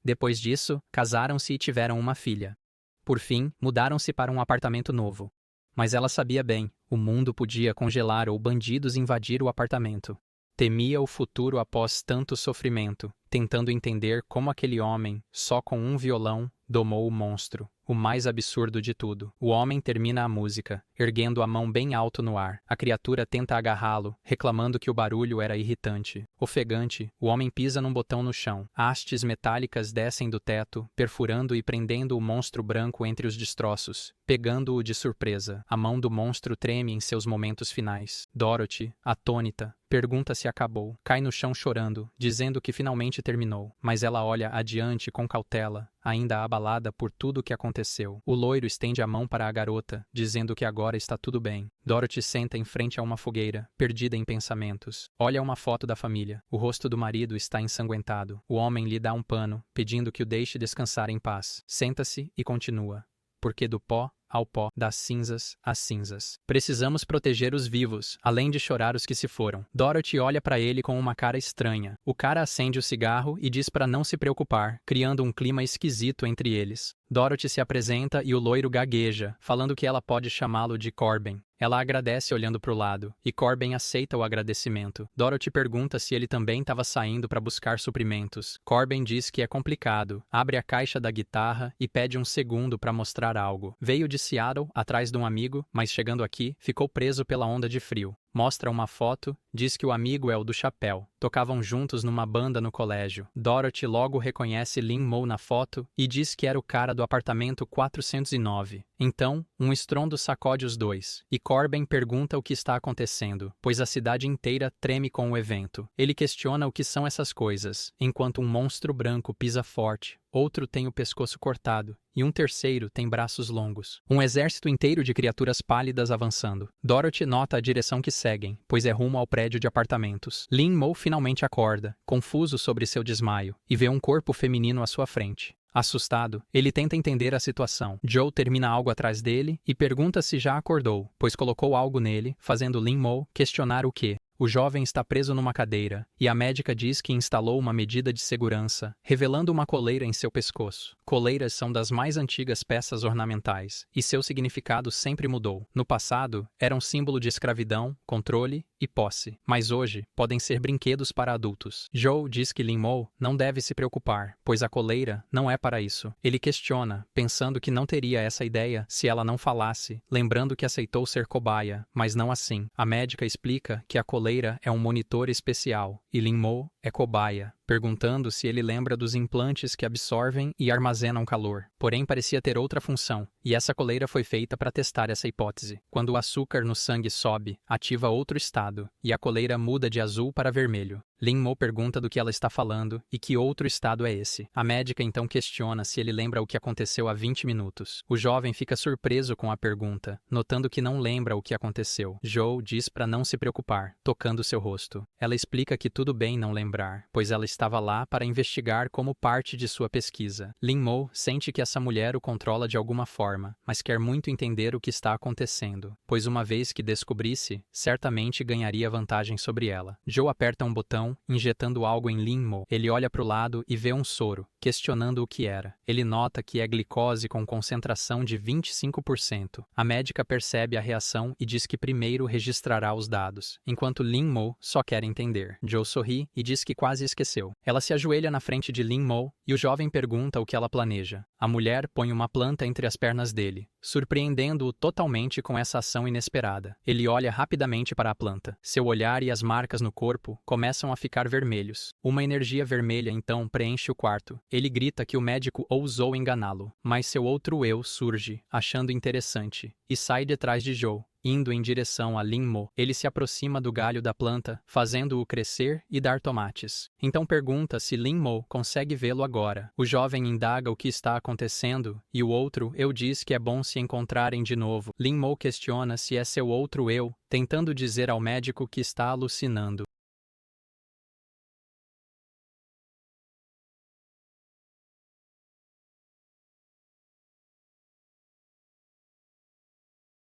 Depois disso, casaram-se e tiveram uma filha. Por fim, mudaram-se para um apartamento novo. Mas ela sabia bem, o mundo podia congelar ou bandidos invadir o apartamento. Temia o futuro após tanto sofrimento, tentando entender como aquele homem, só com um violão, domou o monstro, o mais absurdo de tudo. O homem termina a música, erguendo a mão bem alto no ar. A criatura tenta agarrá-lo, reclamando que o barulho era irritante. Ofegante, o homem pisa num botão no chão. Hastes metálicas descem do teto, perfurando e prendendo o monstro branco entre os destroços, pegando-o de surpresa. A mão do monstro treme em seus momentos finais. Dorothy, atônita, pergunta se acabou. Cai no chão chorando, dizendo que finalmente terminou. Mas ela olha adiante com cautela, ainda abalada por tudo o que aconteceu. O loiro estende a mão para a garota, dizendo que agora está tudo bem. Dorothy senta em frente a uma fogueira, perdida em pensamentos. Olha uma foto da família. O rosto do marido está ensanguentado. O homem lhe dá um pano, pedindo que o deixe descansar em paz. Senta-se e continua. Porque do pó ao pó, das cinzas às cinzas. Precisamos proteger os vivos, além de chorar os que se foram. Dorothy olha para ele com uma cara estranha. O cara acende o cigarro e diz para não se preocupar, criando um clima esquisito entre eles. Dorothy se apresenta e o loiro gagueja, falando que ela pode chamá-lo de Corbin. Ela agradece olhando para o lado, e Corbin aceita o agradecimento. Dorothy pergunta se ele também estava saindo para buscar suprimentos. Corbin diz que é complicado, abre a caixa da guitarra e pede um segundo para mostrar algo. Veio de Seattle, atrás de um amigo, mas chegando aqui, ficou preso pela onda de frio. Mostra uma foto, diz que o amigo é o do chapéu. Tocavam juntos numa banda no colégio. Dorothy logo reconhece Lin Mo na foto e diz que era o cara do apartamento 409. Então, um estrondo sacode os dois, e Corbin pergunta o que está acontecendo, pois a cidade inteira treme com o evento. Ele questiona o que são essas coisas, enquanto um monstro branco pisa forte, outro tem o pescoço cortado, e um terceiro tem braços longos. Um exército inteiro de criaturas pálidas avançando. Dorothy nota a direção que seguem, pois é rumo ao prédio de apartamentos. Lin Mo finalmente acorda, confuso sobre seu desmaio, e vê um corpo feminino à sua frente. Assustado, ele tenta entender a situação. Joe termina algo atrás dele e pergunta se já acordou, pois colocou algo nele, fazendo Lin Mo questionar o que. O jovem está preso numa cadeira, e a médica diz que instalou uma medida de segurança, revelando uma coleira em seu pescoço. Coleiras são das mais antigas peças ornamentais, e seu significado sempre mudou. No passado, eram símbolo de escravidão, controle e posse, mas hoje podem ser brinquedos para adultos. Joe diz que Lin Mo não deve se preocupar, pois a coleira não é para isso. Ele questiona, pensando que não teria essa ideia se ela não falasse, lembrando que aceitou ser cobaia, mas não assim. A médica explica que a coleira é um monitor especial, e Lin Mo é cobaia, perguntando se ele lembra dos implantes que absorvem e armazenam calor. Porém, parecia ter outra função, e essa coleira foi feita para testar essa hipótese. Quando o açúcar no sangue sobe, ativa outro estado, e a coleira muda de azul para vermelho. Lin Mo pergunta do que ela está falando e que outro estado é esse. A médica então questiona se ele lembra o que aconteceu há 20 minutos. O jovem fica surpreso com a pergunta, notando que não lembra o que aconteceu. Joe diz para não se preocupar, tocando seu rosto. Ela explica que tudo bem não lembrar, pois ela estava lá para investigar como parte de sua pesquisa. Lin Mo sente que essa mulher o controla de alguma forma, mas quer muito entender o que está acontecendo, pois uma vez que descobrisse, certamente ganharia vantagem sobre ela. Joe aperta um botão, injetando algo em Lin Mo. Ele olha para o lado e vê um soro, questionando o que era. Ele nota que é glicose com concentração de 25%. A médica percebe a reação e diz que primeiro registrará os dados, enquanto Lin Mo só quer entender. Joe sorri e diz que quase esqueceu. Ela se ajoelha na frente de Lin Mo e o jovem pergunta o que ela planeja. A mulher põe uma planta entre as pernas dele, surpreendendo-o totalmente com essa ação inesperada. Ele olha rapidamente para a planta. Seu olhar e as marcas no corpo começam a ficar vermelhos. Uma energia vermelha então preenche o quarto. Ele grita que o médico ousou enganá-lo, mas seu outro eu surge, achando interessante, e sai detrás de Joe. Indo em direção a Lin Mo, ele se aproxima do galho da planta, fazendo-o crescer e dar tomates. Então pergunta se Lin Mo consegue vê-lo agora. O jovem indaga o que está acontecendo, e o outro eu diz que é bom se encontrarem de novo. Lin Mo questiona se é seu outro eu, tentando dizer ao médico que está alucinando.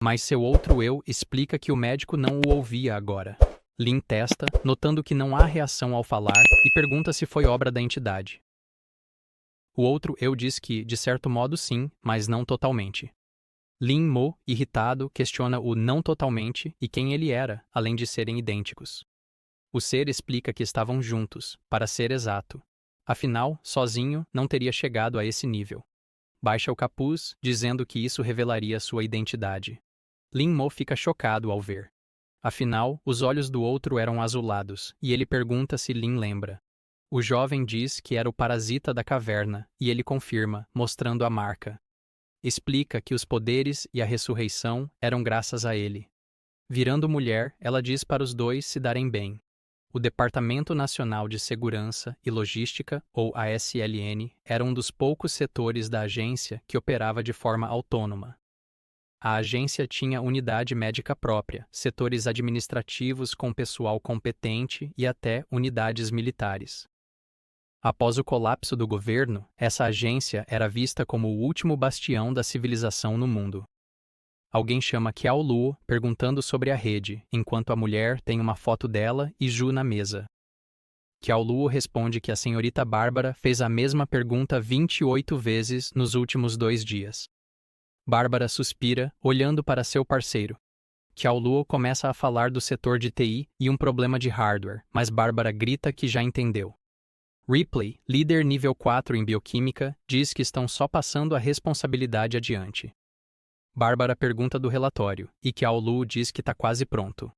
mas seu outro eu explica que o médico não o ouvia agora. Lin testa, notando que não há reação ao falar, e pergunta se foi obra da entidade. O outro eu diz que, de certo modo sim, mas não totalmente. Lin Mo, irritado, questiona o não totalmente e quem ele era, além de serem idênticos. O ser explica que estavam juntos, para ser exato. Afinal, sozinho, não teria chegado a esse nível. Baixa o capuz, dizendo que isso revelaria sua identidade. Lin Mo fica chocado ao ver. Afinal, os olhos do outro eram azulados, e ele pergunta se Lin lembra. O jovem diz que era o parasita da caverna, e ele confirma, mostrando a marca. Explica que os poderes e a ressurreição eram graças a ele. Virando mulher, ela diz para os dois se darem bem. O Departamento Nacional de Segurança e Logística, ou ASLN, era um dos poucos setores da agência que operava de forma autônoma. A agência tinha unidade médica própria, setores administrativos com pessoal competente e até unidades militares. Após o colapso do governo, essa agência era vista como o último bastião da civilização no mundo. Alguém chama Qiao Luo, perguntando sobre a rede, enquanto a mulher tem uma foto dela e Ju na mesa. Qiao Luo responde que a senhorita Bárbara fez a mesma pergunta 28 vezes nos últimos 2 dias. Bárbara suspira, olhando para seu parceiro. Qiao Luo começa a falar do setor de TI e um problema de hardware, mas Bárbara grita que já entendeu. Ripley, líder nível 4 em bioquímica, diz que estão só passando a responsabilidade adiante. Bárbara pergunta do relatório, e Qiao Luo diz que está quase pronto.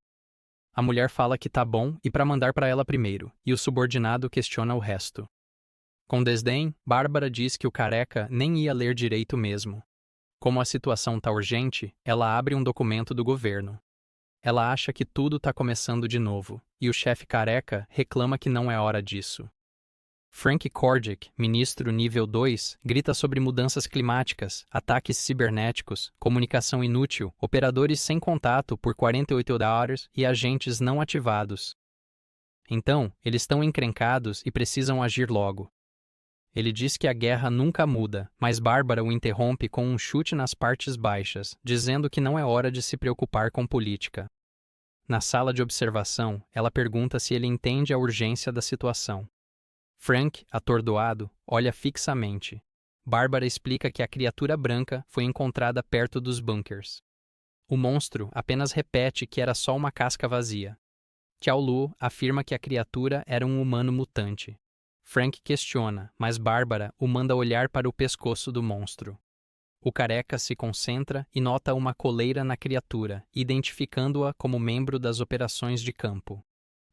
A mulher fala que tá bom e para mandar para ela primeiro, e o subordinado questiona o resto. Com desdém, Bárbara diz que o careca nem ia ler direito mesmo. Como a situação tá urgente, ela abre um documento do governo. Ela acha que tudo tá começando de novo, e o chefe careca reclama que não é hora disso. Frank Kordic, ministro nível 2, grita sobre mudanças climáticas, ataques cibernéticos, comunicação inútil, operadores sem contato por 48 horas e agentes não ativados. Então, eles estão encrencados e precisam agir logo. Ele diz que a guerra nunca muda, mas Bárbara o interrompe com um chute nas partes baixas, dizendo que não é hora de se preocupar com política. Na sala de observação, ela pergunta se ele entende a urgência da situação. Frank, atordoado, olha fixamente. Bárbara explica que a criatura branca foi encontrada perto dos bunkers. O monstro apenas repete que era só uma casca vazia. Qiao Luo afirma que a criatura era um humano mutante. Frank questiona, mas Bárbara o manda olhar para o pescoço do monstro. O careca se concentra e nota uma coleira na criatura, identificando-a como membro das operações de campo.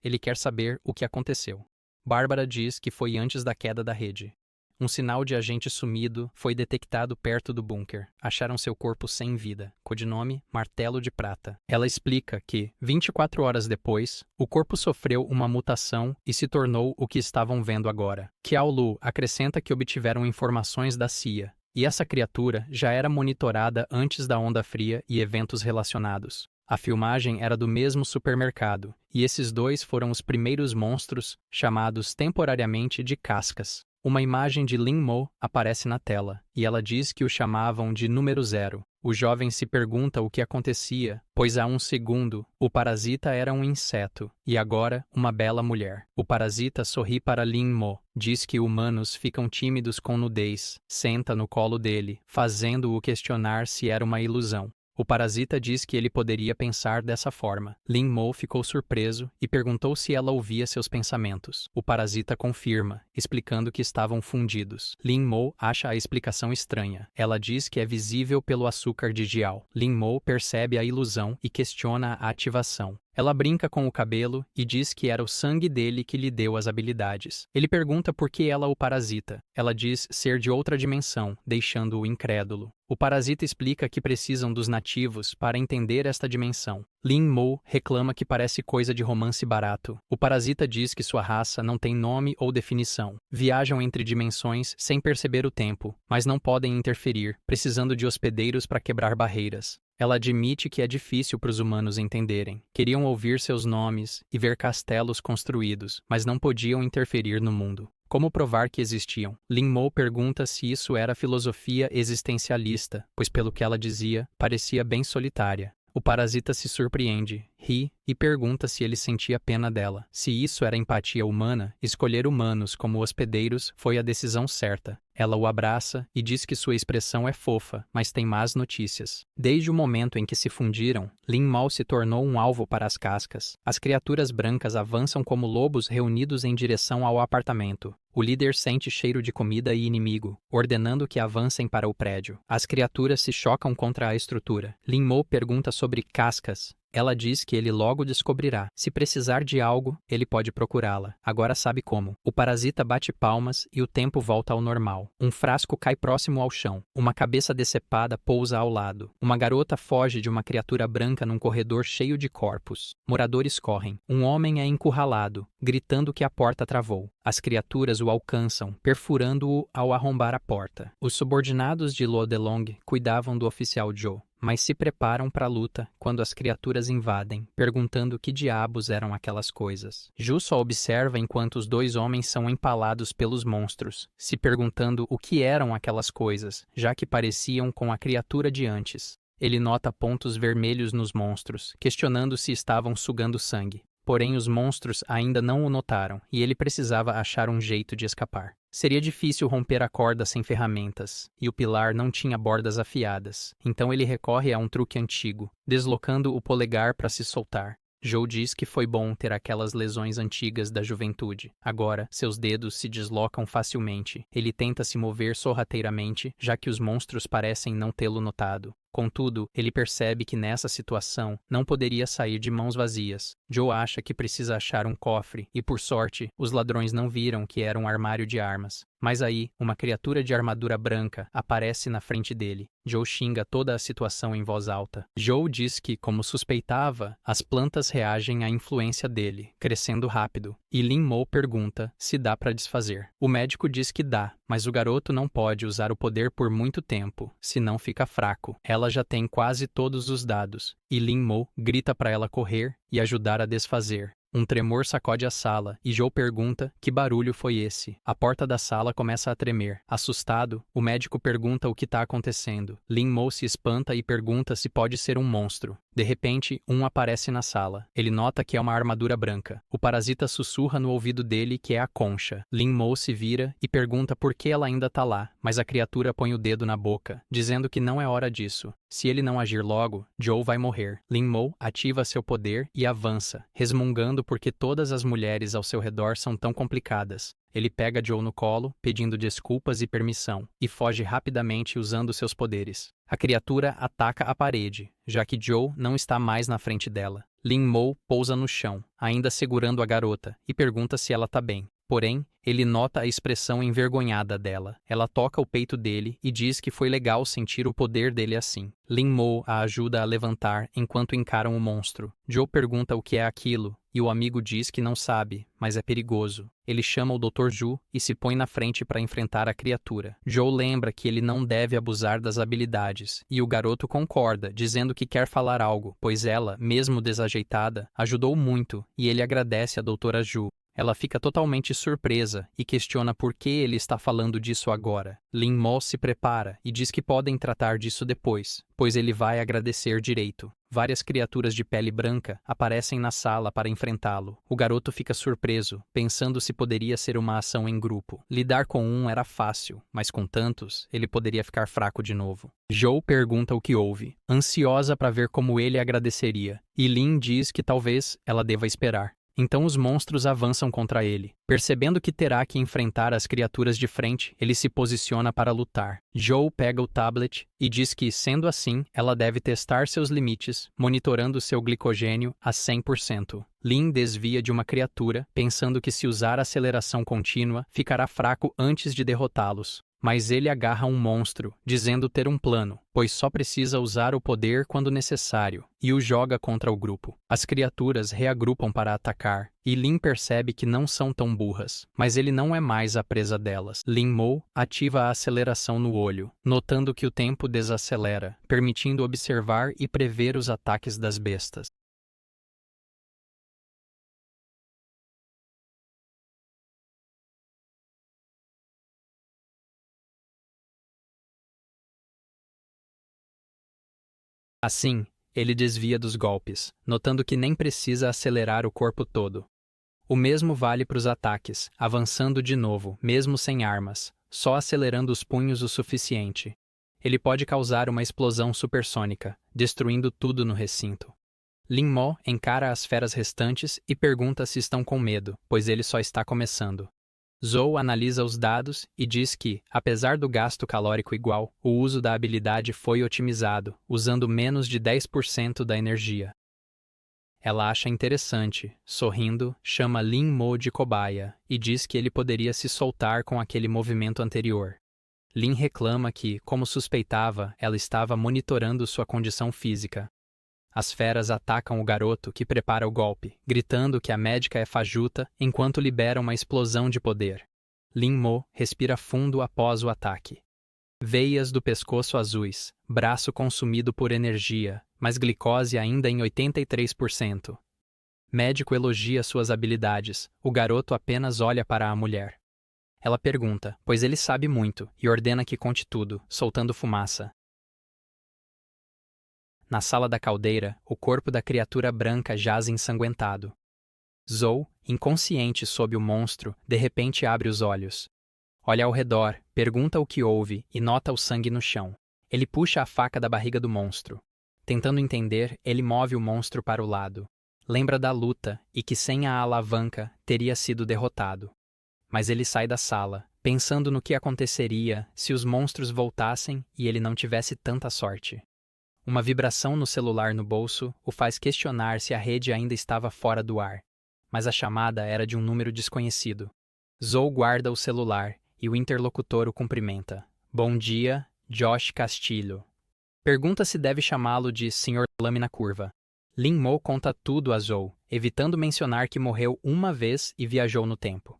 Ele quer saber o que aconteceu. Bárbara diz que foi antes da queda da rede. Um sinal de agente sumido foi detectado perto do bunker. Acharam seu corpo sem vida, codinome Martelo de Prata. Ela explica que, 24 horas depois, o corpo sofreu uma mutação e se tornou o que estavam vendo agora. Qiao Luo acrescenta que obtiveram informações da CIA, e essa criatura já era monitorada antes da Onda Fria e eventos relacionados. A filmagem era do mesmo supermercado, e esses dois foram os primeiros monstros, chamados temporariamente de cascas. Uma imagem de Lin Mo aparece na tela, e ela diz que o chamavam de número 0. O jovem se pergunta o que acontecia, pois há um segundo, o parasita era um inseto, e agora, uma bela mulher. O parasita sorri para Lin Mo, diz que humanos ficam tímidos com nudez, senta no colo dele, fazendo-o questionar se era uma ilusão. O parasita diz que ele poderia pensar dessa forma. Lin Mo ficou surpreso e perguntou se ela ouvia seus pensamentos. O parasita confirma, explicando que estavam fundidos. Lin Mo acha a explicação estranha. Ela diz que é visível pelo açúcar de Jiao. Lin Mo percebe a ilusão e questiona a ativação. Ela brinca com o cabelo e diz que era o sangue dele que lhe deu as habilidades. Ele pergunta por que ela o parasita. Ela diz ser de outra dimensão, deixando-o incrédulo. O parasita explica que precisam dos nativos para entender esta dimensão. Lin Mo reclama que parece coisa de romance barato. O parasita diz que sua raça não tem nome ou definição. Viajam entre dimensões sem perceber o tempo, mas não podem interferir, precisando de hospedeiros para quebrar barreiras. Ela admite que é difícil para os humanos entenderem. Queriam ouvir seus nomes e ver castelos construídos, mas não podiam interferir no mundo. Como provar que existiam? Lin Mo pergunta se isso era filosofia existencialista, pois pelo que ela dizia, parecia bem solitária. O parasita se surpreende, ri e pergunta se ele sentia pena dela. Se isso era empatia humana, escolher humanos como hospedeiros foi a decisão certa. Ela o abraça e diz que sua expressão é fofa, mas tem más notícias. Desde o momento em que se fundiram, Lin Mo se tornou um alvo para as cascas. As criaturas brancas avançam como lobos reunidos em direção ao apartamento. O líder sente cheiro de comida e inimigo, ordenando que avancem para o prédio. As criaturas se chocam contra a estrutura. Lin Mo pergunta sobre cascas. Ela diz que ele logo descobrirá. Se precisar de algo, ele pode procurá-la. Agora sabe como. O parasita bate palmas e o tempo volta ao normal. Um frasco cai próximo ao chão. Uma cabeça decepada pousa ao lado. Uma garota foge de uma criatura branca num corredor cheio de corpos. Moradores correm. Um homem é encurralado, gritando que a porta travou. As criaturas o alcançam, perfurando-o ao arrombar a porta. Os subordinados de Luo Delong cuidavam do oficial Zhou, mas se preparam para a luta quando as criaturas invadem, perguntando que diabos eram aquelas coisas. Zhu só observa enquanto os dois homens são empalados pelos monstros, se perguntando o que eram aquelas coisas, já que pareciam com a criatura de antes. Ele nota pontos vermelhos nos monstros, questionando se estavam sugando sangue. Porém, os monstros ainda não o notaram e ele precisava achar um jeito de escapar. Seria difícil romper a corda sem ferramentas, e o pilar não tinha bordas afiadas, então ele recorre a um truque antigo, deslocando o polegar para se soltar. Zhou diz que foi bom ter aquelas lesões antigas da juventude. Agora, seus dedos se deslocam facilmente. Ele tenta se mover sorrateiramente, já que os monstros parecem não tê-lo notado. Contudo, ele percebe que nessa situação não poderia sair de mãos vazias. Zhou acha que precisa achar um cofre e, por sorte, os ladrões não viram que era um armário de armas. Mas aí, uma criatura de armadura branca aparece na frente dele. Zhou xinga toda a situação em voz alta. Zhou diz que, como suspeitava, as plantas reagem à influência dele, crescendo rápido. E Lin Mo pergunta se dá para desfazer. O médico diz que dá, mas o garoto não pode usar o poder por muito tempo, senão fica fraco. Ela já tem quase todos os dados, e Lin Mo grita para ela correr e ajudar a desfazer. Um tremor sacode a sala, e Zhou pergunta que barulho foi esse. A porta da sala começa a tremer. Assustado, o médico pergunta o que está acontecendo. Lin Mo se espanta e pergunta se pode ser um monstro. De repente, um aparece na sala. Ele nota que é uma armadura branca. O parasita sussurra no ouvido dele que é a Concha. Lin Mo se vira e pergunta por que ela ainda está lá, mas a criatura põe o dedo na boca, dizendo que não é hora disso. Se ele não agir logo, Zhou vai morrer. Lin Mo ativa seu poder e avança, resmungando porque todas as mulheres ao seu redor são tão complicadas. Ele pega Zhou no colo, pedindo desculpas e permissão, e foge rapidamente usando seus poderes. A criatura ataca a parede, já que Zhou não está mais na frente dela. Lin Mo pousa no chão, ainda segurando a garota, e pergunta se ela está bem. Porém, ele nota a expressão envergonhada dela. Ela toca o peito dele e diz que foi legal sentir o poder dele assim. Lin Mo a ajuda a levantar enquanto encaram o monstro. Zhou pergunta o que é aquilo, e o amigo diz que não sabe, mas é perigoso. Ele chama o Dr. Zhu e se põe na frente para enfrentar a criatura. Zhou lembra que ele não deve abusar das habilidades, e o garoto concorda, dizendo que quer falar algo, pois ela, mesmo desajeitada, ajudou muito, e ele agradece a Dra. Zhu. Ela fica totalmente surpresa e questiona por que ele está falando disso agora. Lin Mo se prepara e diz que podem tratar disso depois, pois ele vai agradecer direito. Várias criaturas de pele branca aparecem na sala para enfrentá-lo. O garoto fica surpreso, pensando se poderia ser uma ação em grupo. Lidar com um era fácil, mas com tantos, ele poderia ficar fraco de novo. Zhou pergunta o que houve, ansiosa para ver como ele agradeceria, e Lin diz que talvez ela deva esperar. Então os monstros avançam contra ele. Percebendo que terá que enfrentar as criaturas de frente, ele se posiciona para lutar. Zhou pega o tablet e diz que, sendo assim, ela deve testar seus limites, monitorando seu glicogênio a 100%. Lin desvia de uma criatura, pensando que se usar aceleração contínua, ficará fraco antes de derrotá-los. Mas ele agarra um monstro, dizendo ter um plano, pois só precisa usar o poder quando necessário, e o joga contra o grupo. As criaturas reagrupam para atacar, e Lin percebe que não são tão burras, mas ele não é mais a presa delas. Lin Mo ativa a aceleração no olho, notando que o tempo desacelera, permitindo observar e prever os ataques das bestas. Assim, ele desvia dos golpes, notando que nem precisa acelerar o corpo todo. O mesmo vale para os ataques, avançando de novo, mesmo sem armas, só acelerando os punhos o suficiente. Ele pode causar uma explosão supersônica, destruindo tudo no recinto. Lin Mo encara as feras restantes e pergunta se estão com medo, pois ele só está começando. Zhou analisa os dados e diz que, apesar do gasto calórico igual, o uso da habilidade foi otimizado, usando menos de 10% da energia. Ela acha interessante, sorrindo, chama Lin Mo de cobaia e diz que ele poderia se soltar com aquele movimento anterior. Lin reclama que, como suspeitava, ela estava monitorando sua condição física. As feras atacam o garoto que prepara o golpe, gritando que a médica é fajuta enquanto libera uma explosão de poder. Lin Mo respira fundo após o ataque. Veias do pescoço azuis, braço consumido por energia, mas glicose ainda em 83%. Médico elogia suas habilidades, o garoto apenas olha para a mulher. Ela pergunta, pois ele sabe muito, e ordena que conte tudo, soltando fumaça. Na sala da caldeira, o corpo da criatura branca jaz ensanguentado. Zhou, inconsciente sob o monstro, de repente abre os olhos. Olha ao redor, pergunta o que houve e nota o sangue no chão. Ele puxa a faca da barriga do monstro. Tentando entender, ele move o monstro para o lado. Lembra da luta e que sem a alavanca teria sido derrotado. Mas ele sai da sala, pensando no que aconteceria se os monstros voltassem e ele não tivesse tanta sorte. Uma vibração no celular no bolso o faz questionar se a rede ainda estava fora do ar. Mas a chamada era de um número desconhecido. Zhou guarda o celular e o interlocutor o cumprimenta. Bom dia, Josh Castilho. Pergunta se deve chamá-lo de Sr. Lâmina Curva. Lin Mo conta tudo a Zhou, evitando mencionar que morreu uma vez e viajou no tempo.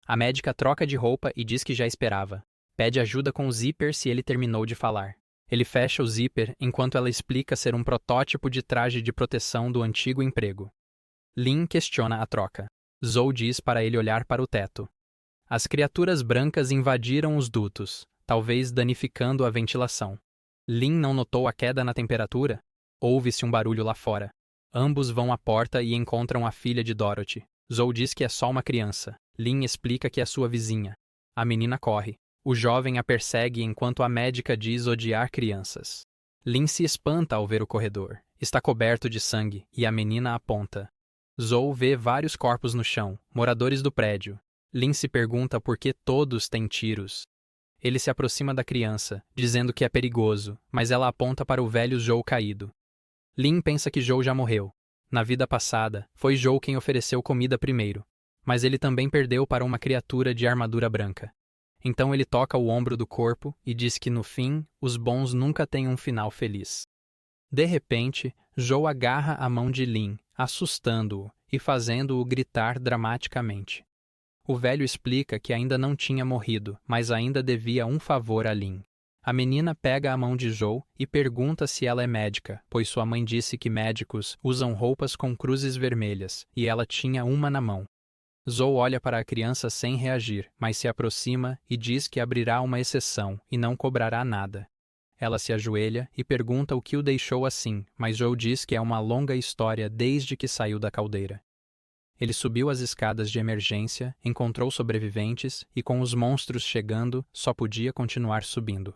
A médica troca de roupa e diz que já esperava. Pede ajuda com o zíper se ele terminou de falar. Ele fecha o zíper enquanto ela explica ser um protótipo de traje de proteção do antigo emprego. Lin questiona a troca. Zhou diz para ele olhar para o teto. As criaturas brancas invadiram os dutos, talvez danificando a ventilação. Lin não notou a queda na temperatura? Ouve-se um barulho lá fora. Ambos vão à porta e encontram a filha de Dorothy. Zhou diz que é só uma criança. Lin explica que é sua vizinha. A menina corre. O jovem a persegue enquanto a médica diz odiar crianças. Lin se espanta ao ver o corredor. Está coberto de sangue e a menina aponta. Zhou vê vários corpos no chão, moradores do prédio. Lin se pergunta por que todos têm tiros. Ele se aproxima da criança, dizendo que é perigoso, mas ela aponta para o velho Zhou caído. Lin pensa que Zhou já morreu. Na vida passada, foi Zhou quem ofereceu comida primeiro, mas ele também perdeu para uma criatura de armadura branca. Então ele toca o ombro do corpo e diz que no fim, os bons nunca têm um final feliz. De repente, Zhou agarra a mão de Lin, assustando-o e fazendo-o gritar dramaticamente. O velho explica que ainda não tinha morrido, mas ainda devia um favor a Lin. A menina pega a mão de Zhou e pergunta se ela é médica, pois sua mãe disse que médicos usam roupas com cruzes vermelhas, e ela tinha uma na mão. Zhou olha para a criança sem reagir, mas se aproxima e diz que abrirá uma exceção e não cobrará nada. Ela se ajoelha e pergunta o que o deixou assim, mas Zhou diz que é uma longa história desde que saiu da caldeira. Ele subiu as escadas de emergência, encontrou sobreviventes e, com os monstros chegando, só podia continuar subindo.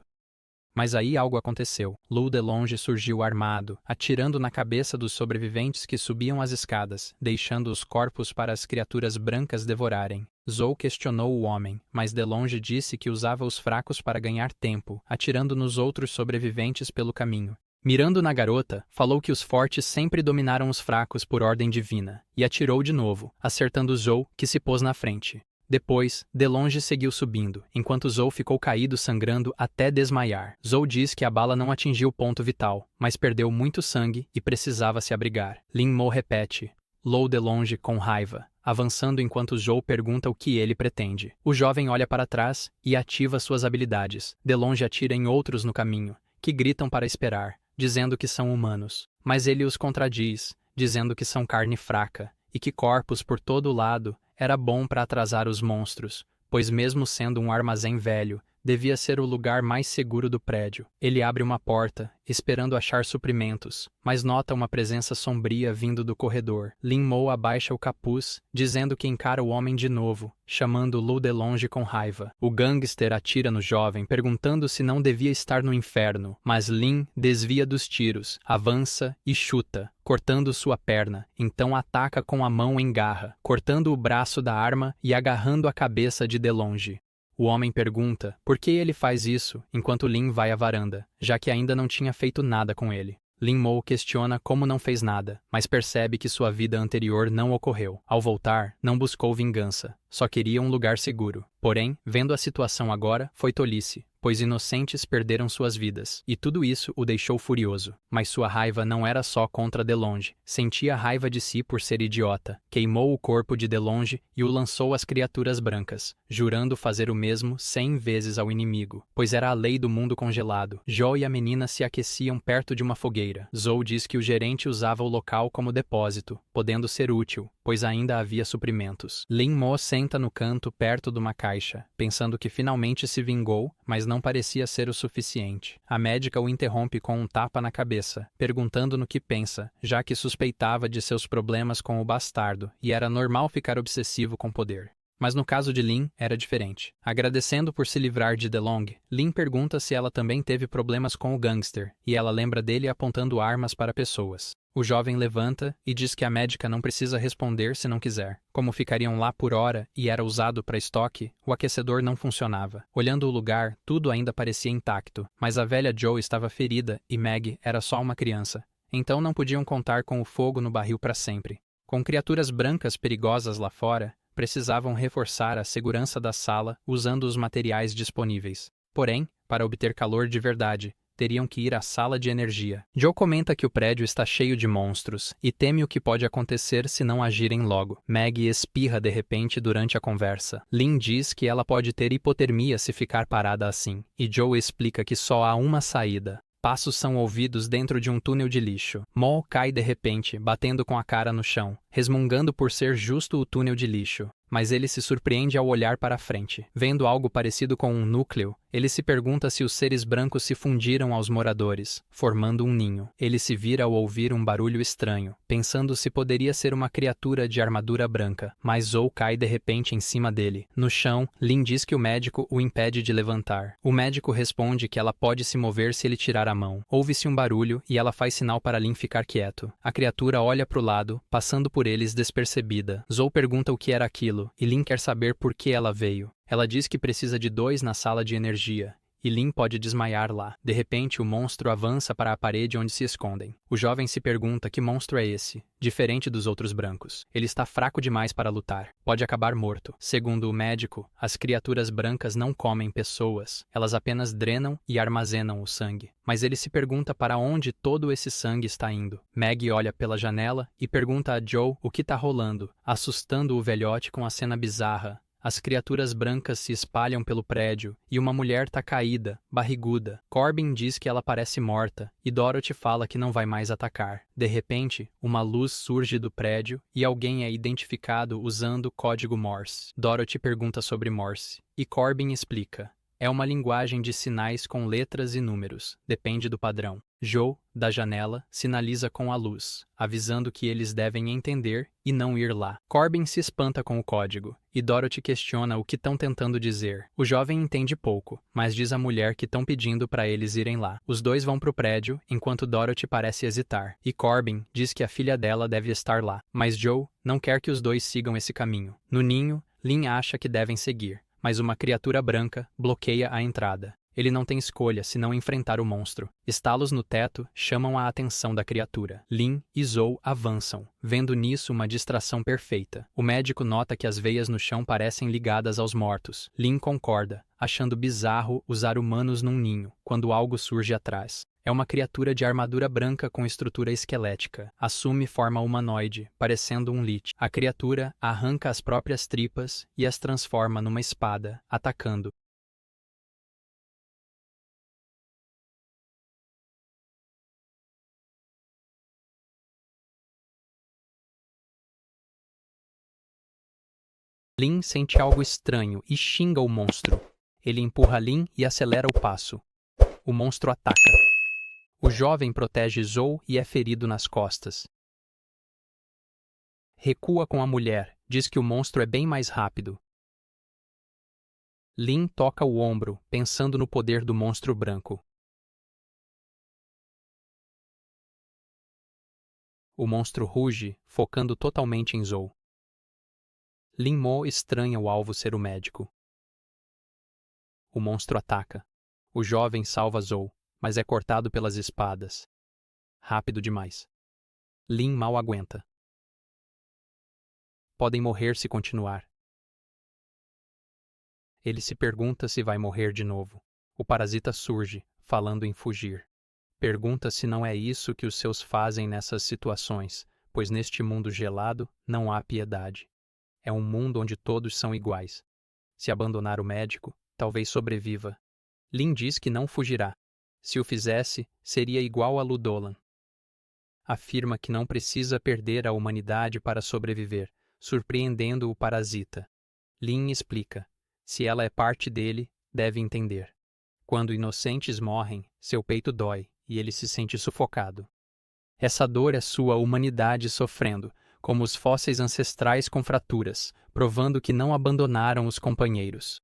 Mas aí algo aconteceu. Lu de longe surgiu armado, atirando na cabeça dos sobreviventes que subiam as escadas, deixando os corpos para as criaturas brancas devorarem. Zhou questionou o homem, mas de longe disse que usava os fracos para ganhar tempo, atirando nos outros sobreviventes pelo caminho. Mirando na garota, falou que os fortes sempre dominaram os fracos por ordem divina, e atirou de novo, acertando Zhou, que se pôs na frente. Depois, de longe seguiu subindo, enquanto Zhou ficou caído sangrando até desmaiar. Zhou diz que a bala não atingiu o ponto vital, mas perdeu muito sangue e precisava se abrigar. Lin Mo repete, Lou de longe com raiva, avançando enquanto Zhou pergunta o que ele pretende. O jovem olha para trás e ativa suas habilidades. De longe atira em outros no caminho, que gritam para esperar, dizendo que são humanos. Mas ele os contradiz, dizendo que são carne fraca, e que corpos por todo lado era bom para atrasar os monstros, pois mesmo sendo um armazém velho, Devia ser o lugar mais seguro do prédio. Ele abre uma porta, esperando achar suprimentos, mas nota uma presença sombria vindo do corredor. Lin Mo abaixa o capuz, dizendo que encara o homem de novo, chamando Lu de longe com raiva. O gangster atira no jovem, perguntando se não devia estar no inferno, mas Lin desvia dos tiros, avança e chuta, cortando sua perna, então ataca com a mão em garra, cortando o braço da arma e agarrando a cabeça de DeLonge. O homem pergunta por que ele faz isso enquanto Lin vai à varanda, já que ainda não tinha feito nada com ele. Lin Mo questiona como não fez nada, mas percebe que sua vida anterior não ocorreu. Ao voltar, não buscou vingança, só queria um lugar seguro. Porém, vendo a situação agora, foi tolice, pois inocentes perderam suas vidas, e tudo isso o deixou furioso. Mas sua raiva não era só contra DeLonge. Sentia raiva de si por ser idiota. Queimou o corpo de DeLonge e o lançou às criaturas brancas, jurando fazer o mesmo 100 vezes ao inimigo, pois era a lei do mundo congelado. Joe e a menina se aqueciam perto de uma fogueira. Zoe diz que o gerente usava o local como depósito, podendo ser útil, pois ainda havia suprimentos. Lin Mo senta no canto perto de uma caixa, pensando que finalmente se vingou, mas não parecia ser o suficiente. A médica o interrompe com um tapa na cabeça, perguntando no que pensa, já que suspeitava de seus problemas com o bastardo, e era normal ficar obsessivo com poder. Mas no caso de Lin, era diferente. Agradecendo por se livrar de DeLonge, Lin pergunta se ela também teve problemas com o gangster, e ela lembra dele apontando armas para pessoas. O jovem levanta e diz que a médica não precisa responder se não quiser. Como ficariam lá por hora e era usado para estoque, o aquecedor não funcionava. Olhando o lugar, tudo ainda parecia intacto, mas a velha Joe estava ferida e Meg era só uma criança. Então não podiam contar com o fogo no barril para sempre. Com criaturas brancas perigosas lá fora, precisavam reforçar a segurança da sala usando os materiais disponíveis. Porém, para obter calor de verdade, teriam que ir à sala de energia. Joe comenta que o prédio está cheio de monstros e teme o que pode acontecer se não agirem logo. Maggie espirra de repente durante a conversa. Lin diz que ela pode ter hipotermia se ficar parada assim, e Joe explica que só há uma saída. Passos são ouvidos dentro de um túnel de lixo. Mo cai de repente, batendo com a cara no chão, resmungando por ser justo o túnel de lixo. Mas ele se surpreende ao olhar para a frente. Vendo algo parecido com um núcleo, ele se pergunta se os seres brancos se fundiram aos moradores, formando um ninho. Ele se vira ao ouvir um barulho estranho, pensando se poderia ser uma criatura de armadura branca, mas Zoe cai de repente em cima dele. No chão, Lin diz que o médico o impede de levantar. O médico responde que ela pode se mover se ele tirar a mão. Ouve-se um barulho e ela faz sinal para Lin ficar quieto. A criatura olha para o lado, passando por eles despercebida. Zoe pergunta o que era aquilo, e Lin quer saber por que ela veio. Ela diz que precisa de 2 na sala de energia, e Lin pode desmaiar lá. De repente, o monstro avança para a parede onde se escondem. O jovem se pergunta que monstro é esse, diferente dos outros brancos. Ele está fraco demais para lutar. Pode acabar morto. Segundo o médico, as criaturas brancas não comem pessoas. Elas apenas drenam e armazenam o sangue. Mas ele se pergunta para onde todo esse sangue está indo. Maggie olha pela janela e pergunta a Joe o que está rolando, assustando o velhote com a cena bizarra. As criaturas brancas se espalham pelo prédio e uma mulher tá caída, barriguda. Corbin diz que ela parece morta e Dorothy fala que não vai mais atacar. De repente, uma luz surge do prédio e alguém é identificado usando código Morse. Dorothy pergunta sobre Morse e Corbin explica. É uma linguagem de sinais com letras e números. Depende do padrão. Joe, da janela, sinaliza com a luz, avisando que eles devem entender e não ir lá. Corbin se espanta com o código, e Dorothy questiona o que estão tentando dizer. O jovem entende pouco, mas diz à mulher que estão pedindo para eles irem lá. Os dois vão pro prédio, enquanto Dorothy parece hesitar, e Corbin diz que a filha dela deve estar lá. Mas Joe não quer que os dois sigam esse caminho. No ninho, Lin acha que devem seguir, mas uma criatura branca bloqueia a entrada. Ele não tem escolha senão enfrentar o monstro. Estalos no teto chamam a atenção da criatura. Lin e Zoe avançam, vendo nisso uma distração perfeita. O médico nota que as veias no chão parecem ligadas aos mortos. Lin concorda, achando bizarro usar humanos num ninho, quando algo surge atrás. É uma criatura de armadura branca com estrutura esquelética. Assume forma humanoide, parecendo um lich. A criatura arranca as próprias tripas e as transforma numa espada, atacando. Lin sente algo estranho e xinga o monstro. Ele empurra Lin e acelera o passo. O monstro ataca. O jovem protege Zhou e é ferido nas costas. Recua com a mulher, diz que o monstro é bem mais rápido. Lin toca o ombro, pensando no poder do monstro branco. O monstro ruge, focando totalmente em Zhou. Lin Mo estranha o alvo ser o médico. O monstro ataca. O jovem salva Zhou, mas é cortado pelas espadas. Rápido demais. Lin mal aguenta. Podem morrer se continuar. Ele se pergunta se vai morrer de novo. O parasita surge, falando em fugir. Pergunta se não é isso que os seus fazem nessas situações, pois neste mundo gelado não há piedade. É um mundo onde todos são iguais. Se abandonar o médico, talvez sobreviva. Lin diz que não fugirá. Se o fizesse, seria igual a Ludolan. Afirma que não precisa perder a humanidade para sobreviver, surpreendendo o parasita. Lin explica. Se ela é parte dele, deve entender. Quando inocentes morrem, seu peito dói e ele se sente sufocado. Essa dor é sua humanidade sofrendo, como os fósseis ancestrais com fraturas, provando que não abandonaram os companheiros.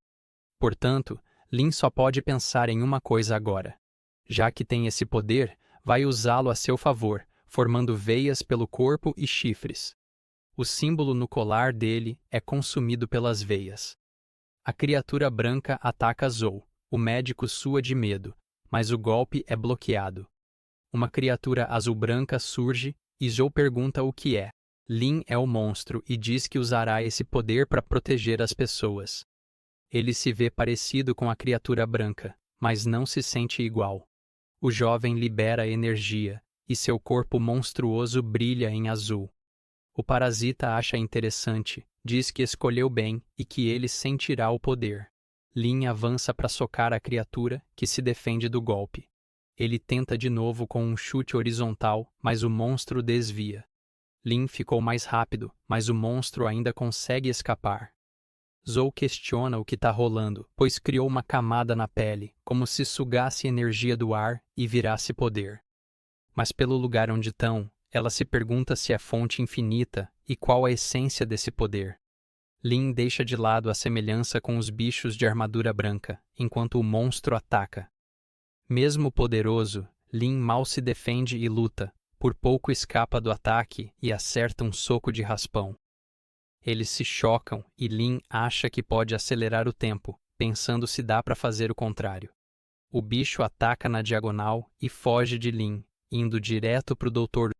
Portanto, Lin só pode pensar em uma coisa agora. Já que tem esse poder, vai usá-lo a seu favor, formando veias pelo corpo e chifres. O símbolo no colar dele é consumido pelas veias. A criatura branca ataca Zhou. O médico sua de medo, mas o golpe é bloqueado. Uma criatura azul-branca surge e Zhou pergunta o que é. Lin é o monstro e diz que usará esse poder para proteger as pessoas. Ele se vê parecido com a criatura branca, mas não se sente igual. O jovem libera energia e seu corpo monstruoso brilha em azul. O parasita acha interessante, diz que escolheu bem e que ele sentirá o poder. Lin avança para socar a criatura, que se defende do golpe. Ele tenta de novo com um chute horizontal, mas o monstro desvia. Lin ficou mais rápido, mas o monstro ainda consegue escapar. Zhou questiona o que está rolando, pois criou uma camada na pele, como se sugasse energia do ar e virasse poder. Mas pelo lugar onde estão, ela se pergunta se é fonte infinita e qual a essência desse poder. Lin deixa de lado a semelhança com os bichos de armadura branca, enquanto o monstro ataca. Mesmo poderoso, Lin mal se defende e luta, por pouco escapa do ataque e acerta um soco de raspão. Eles se chocam e Lin acha que pode acelerar o tempo, pensando se dá para fazer o contrário. O bicho ataca na diagonal e foge de Lin, indo direto para o Dr.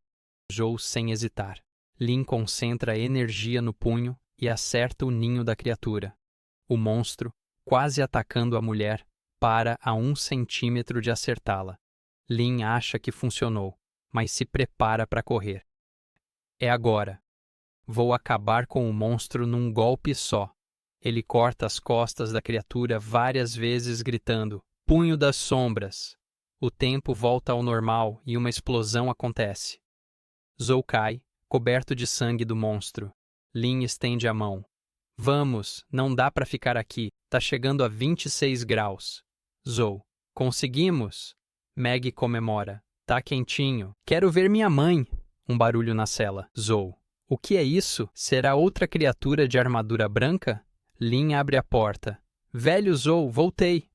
Zhou sem hesitar. Lin concentra energia no punho e acerta o ninho da criatura. O monstro, quase atacando a mulher, para a 1 centímetro de acertá-la. Lin acha que funcionou, mas se prepara para correr. É agora. Vou acabar com o monstro num golpe só. Ele corta as costas da criatura várias vezes gritando, "Punho das sombras!". O tempo volta ao normal e uma explosão acontece. Zhou cai, coberto de sangue do monstro. Lin estende a mão. "Vamos, não dá para ficar aqui. Tá chegando a 26 graus. Zhou. "Conseguimos!". Meg comemora. "Tá quentinho. Quero ver minha mãe!". Um barulho na cela. Zhou. "O que é isso? Será outra criatura de armadura branca?". Lin abre a porta. "Velho Zhou, voltei!".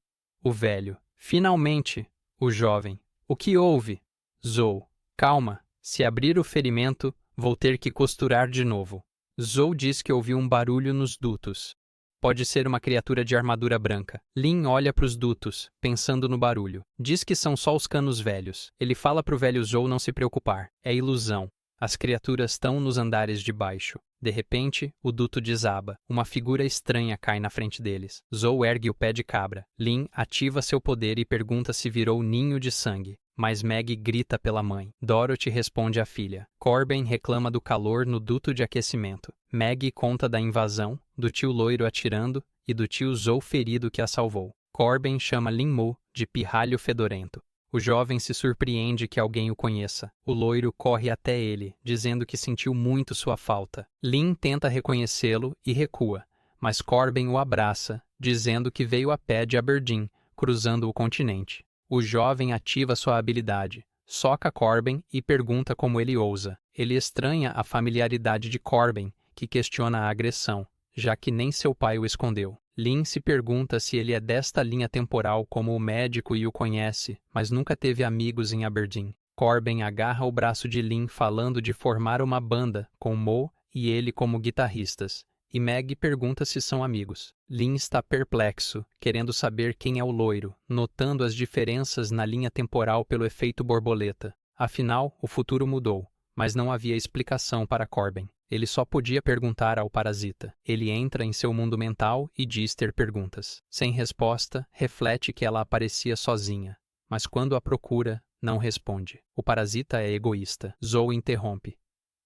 O velho. "Finalmente!". O jovem. "O que houve?". Zhou. "Calma. Se abrir o ferimento, vou ter que costurar de novo". Zhou diz que ouviu um barulho nos dutos. Pode ser uma criatura de armadura branca. Lin olha para os dutos, pensando no barulho. Diz que são só os canos velhos. Ele fala para o velho Zhou não se preocupar. É ilusão. As criaturas estão nos andares de baixo. De repente, o duto desaba. Uma figura estranha cai na frente deles. Zhou ergue o pé de cabra. Lin ativa seu poder e pergunta se virou ninho de sangue. Mas Meg grita pela mãe. Dorothy responde à filha. Corben reclama do calor no duto de aquecimento. Meg conta da invasão, do tio loiro atirando e do tio Zhou ferido que a salvou. Corben chama Lin Mo de pirralho fedorento. O jovem se surpreende que alguém o conheça. O loiro corre até ele, dizendo que sentiu muito sua falta. Lin tenta reconhecê-lo e recua, mas Corben o abraça, dizendo que veio a pé de Aberdeen, cruzando o continente. O jovem ativa sua habilidade, soca Corbin e pergunta como ele ousa. Ele estranha a familiaridade de Corbin, que questiona a agressão, já que nem seu pai o escondeu. Lynn se pergunta se ele é desta linha temporal como o médico e o conhece, mas nunca teve amigos em Aberdeen. Corbin agarra o braço de Lynn falando de formar uma banda, com Mo e ele como guitarristas, e Meg pergunta se são amigos. Lynn está perplexo, querendo saber quem é o loiro, notando as diferenças na linha temporal pelo efeito borboleta. Afinal, o futuro mudou, mas não havia explicação para Corbin. Ele só podia perguntar ao parasita. Ele entra em seu mundo mental e diz ter perguntas. Sem resposta, reflete que ela aparecia sozinha, mas quando a procura, não responde. O parasita é egoísta. Zoe interrompe.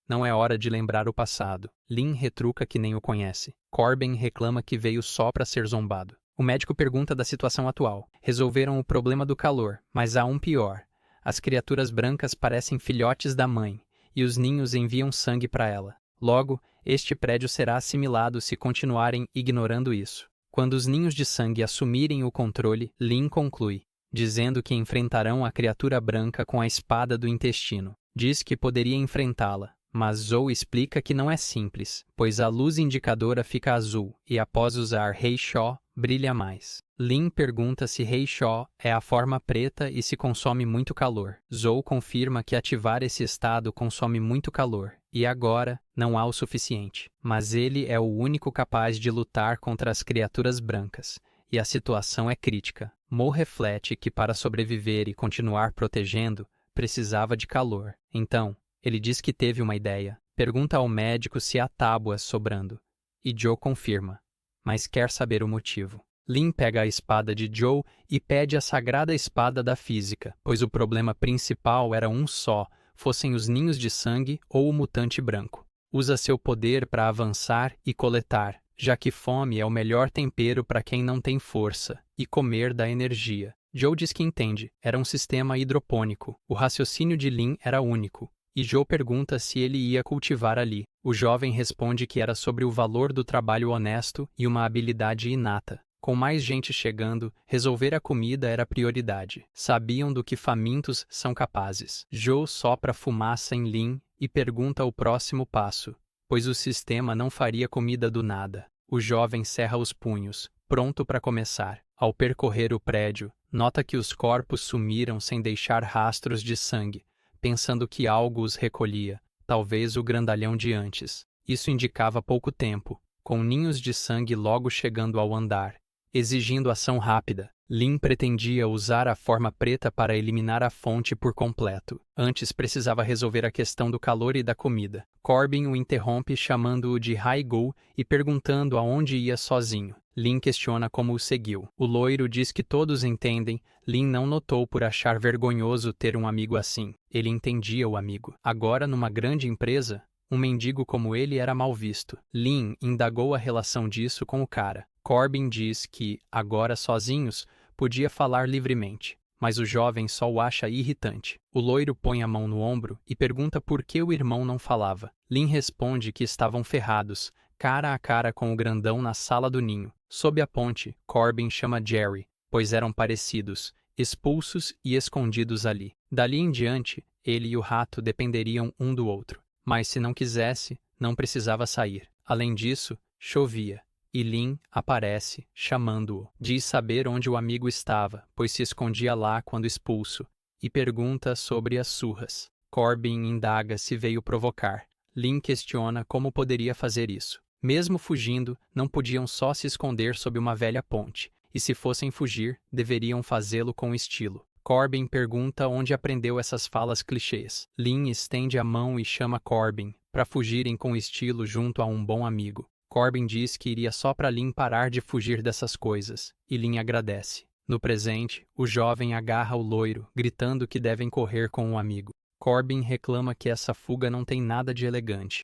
Não é hora de lembrar o passado. Lynn retruca que nem o conhece. Corbin reclama que veio só para ser zombado. O médico pergunta da situação atual. Resolveram o problema do calor, mas há um pior. As criaturas brancas parecem filhotes da mãe, e os ninhos enviam sangue para ela. Logo, este prédio será assimilado se continuarem ignorando isso. Quando os ninhos de sangue assumirem o controle, Lynn conclui, dizendo que enfrentarão a criatura branca com a espada do intestino. Diz que poderia enfrentá-la, mas Zoe explica que não é simples, pois a luz indicadora fica azul e após usar Heisho, brilha mais. Lynn pergunta se Heisho é a forma preta e se consome muito calor. Zoe confirma que ativar esse estado consome muito calor, e agora não há o suficiente. Mas ele é o único capaz de lutar contra as criaturas brancas, e a situação é crítica. Mo reflete que para sobreviver e continuar protegendo, precisava de calor. Então, ele diz que teve uma ideia. Pergunta ao médico se há tábuas sobrando. E Joe confirma, mas quer saber o motivo. Lynn pega a espada de Joe e pede a sagrada espada da física, pois o problema principal era um só, fossem os ninhos de sangue ou o mutante branco. Usa seu poder para avançar e coletar, já que fome é o melhor tempero para quem não tem força, e comer dá energia. Joe diz que entende, era um sistema hidropônico. O raciocínio de Lynn era único. E Joe pergunta se ele ia cultivar ali. O jovem responde que era sobre o valor do trabalho honesto e uma habilidade inata. Com mais gente chegando, resolver a comida era prioridade. Sabiam do que famintos são capazes. Joe sopra fumaça em Lynn e pergunta o próximo passo, pois o sistema não faria comida do nada. O jovem cerra os punhos, pronto para começar. Ao percorrer o prédio, nota que os corpos sumiram sem deixar rastros de sangue, pensando que algo os recolhia, talvez o grandalhão de antes. Isso indicava pouco tempo, com ninhos de sangue logo chegando ao andar, exigindo ação rápida. Lynn pretendia usar a forma preta para eliminar a fonte por completo. Antes precisava resolver a questão do calor e da comida. Corbin o interrompe chamando-o de Haigu e perguntando aonde ia sozinho. Lynn questiona como o seguiu. O loiro diz que todos entendem. Lynn não notou por achar vergonhoso ter um amigo assim. Ele entendia o amigo. Agora, numa grande empresa, um mendigo como ele era mal visto. Lynn indagou a relação disso com o cara. Corbin diz que, agora sozinhos, podia falar livremente, mas o jovem só o acha irritante. O loiro põe a mão no ombro e pergunta por que o irmão não falava. Lynn responde que estavam ferrados, cara a cara com o grandão na sala do ninho. Sob a ponte, Corbin chama Jerry, pois eram parecidos, expulsos e escondidos ali. Dali em diante, ele e o rato dependeriam um do outro. Mas se não quisesse, não precisava sair. Além disso, chovia. E Lynn aparece, chamando-o. Diz saber onde o amigo estava, pois se escondia lá quando expulso, e pergunta sobre as surras. Corbin indaga se veio provocar. Lynn questiona como poderia fazer isso. Mesmo fugindo, não podiam só se esconder sob uma velha ponte, e se fossem fugir, deveriam fazê-lo com estilo. Corbin pergunta onde aprendeu essas falas clichês. Lynn estende a mão e chama Corbin, para fugirem com estilo junto a um bom amigo. Corbin diz que iria só para Lynn parar de fugir dessas coisas, e Lynn agradece. No presente, o jovem agarra o loiro, gritando que devem correr com um amigo. Corbin reclama que essa fuga não tem nada de elegante.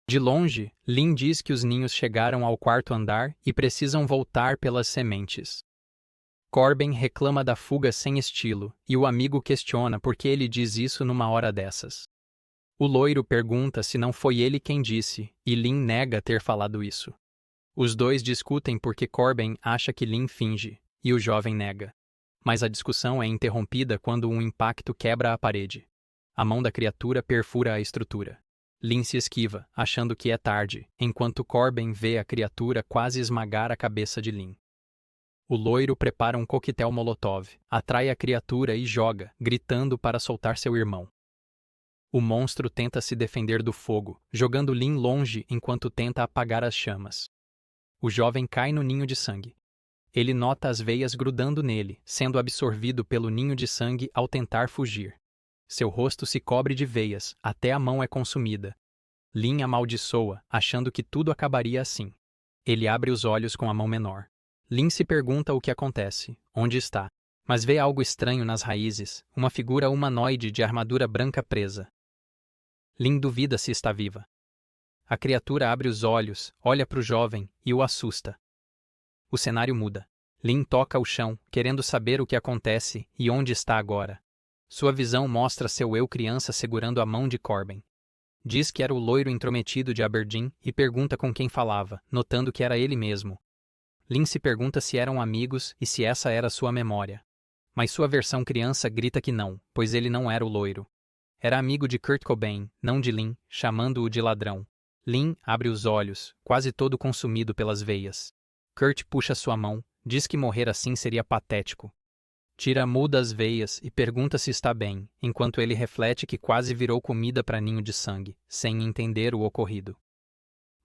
De longe, Lynn diz que os ninhos chegaram ao quarto andar e precisam voltar pelas sementes. Corbin reclama da fuga sem estilo, e o amigo questiona por que ele diz isso numa hora dessas. O loiro pergunta se não foi ele quem disse, e Lin nega ter falado isso. Os dois discutem porque Corbin acha que Lin finge, e o jovem nega. Mas a discussão é interrompida quando um impacto quebra a parede. A mão da criatura perfura a estrutura. Lin se esquiva, achando que é tarde, enquanto Corbin vê a criatura quase esmagar a cabeça de Lin. O loiro prepara um coquetel molotov, atrai a criatura e joga, gritando para soltar seu irmão. O monstro tenta se defender do fogo, jogando Lin longe enquanto tenta apagar as chamas. O jovem cai no ninho de sangue. Ele nota as veias grudando nele, sendo absorvido pelo ninho de sangue ao tentar fugir. Seu rosto se cobre de veias, até a mão é consumida. Lin amaldiçoa, achando que tudo acabaria assim. Ele abre os olhos com a mão menor. Lin se pergunta o que acontece, onde está, mas vê algo estranho nas raízes, uma figura humanoide de armadura branca presa. Lin duvida se está viva. A criatura abre os olhos, olha para o jovem e o assusta. O cenário muda. Lin toca o chão, querendo saber o que acontece e onde está agora. Sua visão mostra seu eu criança segurando a mão de Corbin. Diz que era o loiro intrometido de Aberdeen e pergunta com quem falava, notando que era ele mesmo. Lin se pergunta se eram amigos e se essa era sua memória. Mas sua versão criança grita que não, pois ele não era o loiro. Era amigo de Kurt Cobain, não de Lin, chamando-o de ladrão. Lin abre os olhos, quase todo consumido pelas veias. Kurt puxa sua mão, diz que morrer assim seria patético. Tira a mu das veias e pergunta se está bem, enquanto ele reflete que quase virou comida para ninho de sangue, sem entender o ocorrido.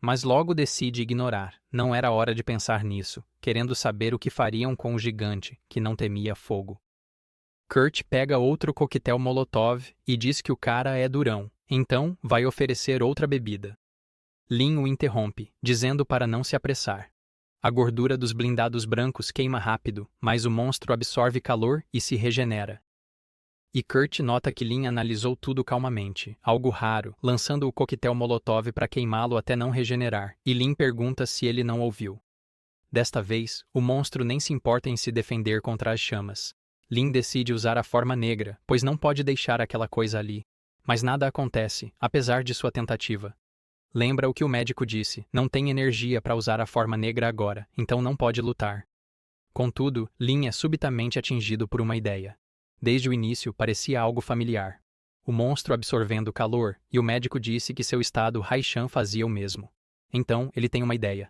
Mas logo decide ignorar, não era hora de pensar nisso, querendo saber o que fariam com o gigante, que não temia fogo. Kurt pega outro coquetel molotov e diz que o cara é durão, então vai oferecer outra bebida. Lin o interrompe, dizendo para não se apressar. A gordura dos blindados brancos queima rápido, mas o monstro absorve calor e se regenera. E Kurt nota que Lin analisou tudo calmamente, algo raro, lançando o coquetel molotov para queimá-lo até não regenerar, e Lin pergunta se ele não ouviu. Desta vez, o monstro nem se importa em se defender contra as chamas. Lin decide usar a forma negra, pois não pode deixar aquela coisa ali. Mas nada acontece, apesar de sua tentativa. Lembra o que o médico disse, não tem energia para usar a forma negra agora, então não pode lutar. Contudo, Lin é subitamente atingido por uma ideia. Desde o início parecia algo familiar. O monstro absorvendo calor, e o médico disse que seu estado Haishan fazia o mesmo. Então, ele tem uma ideia.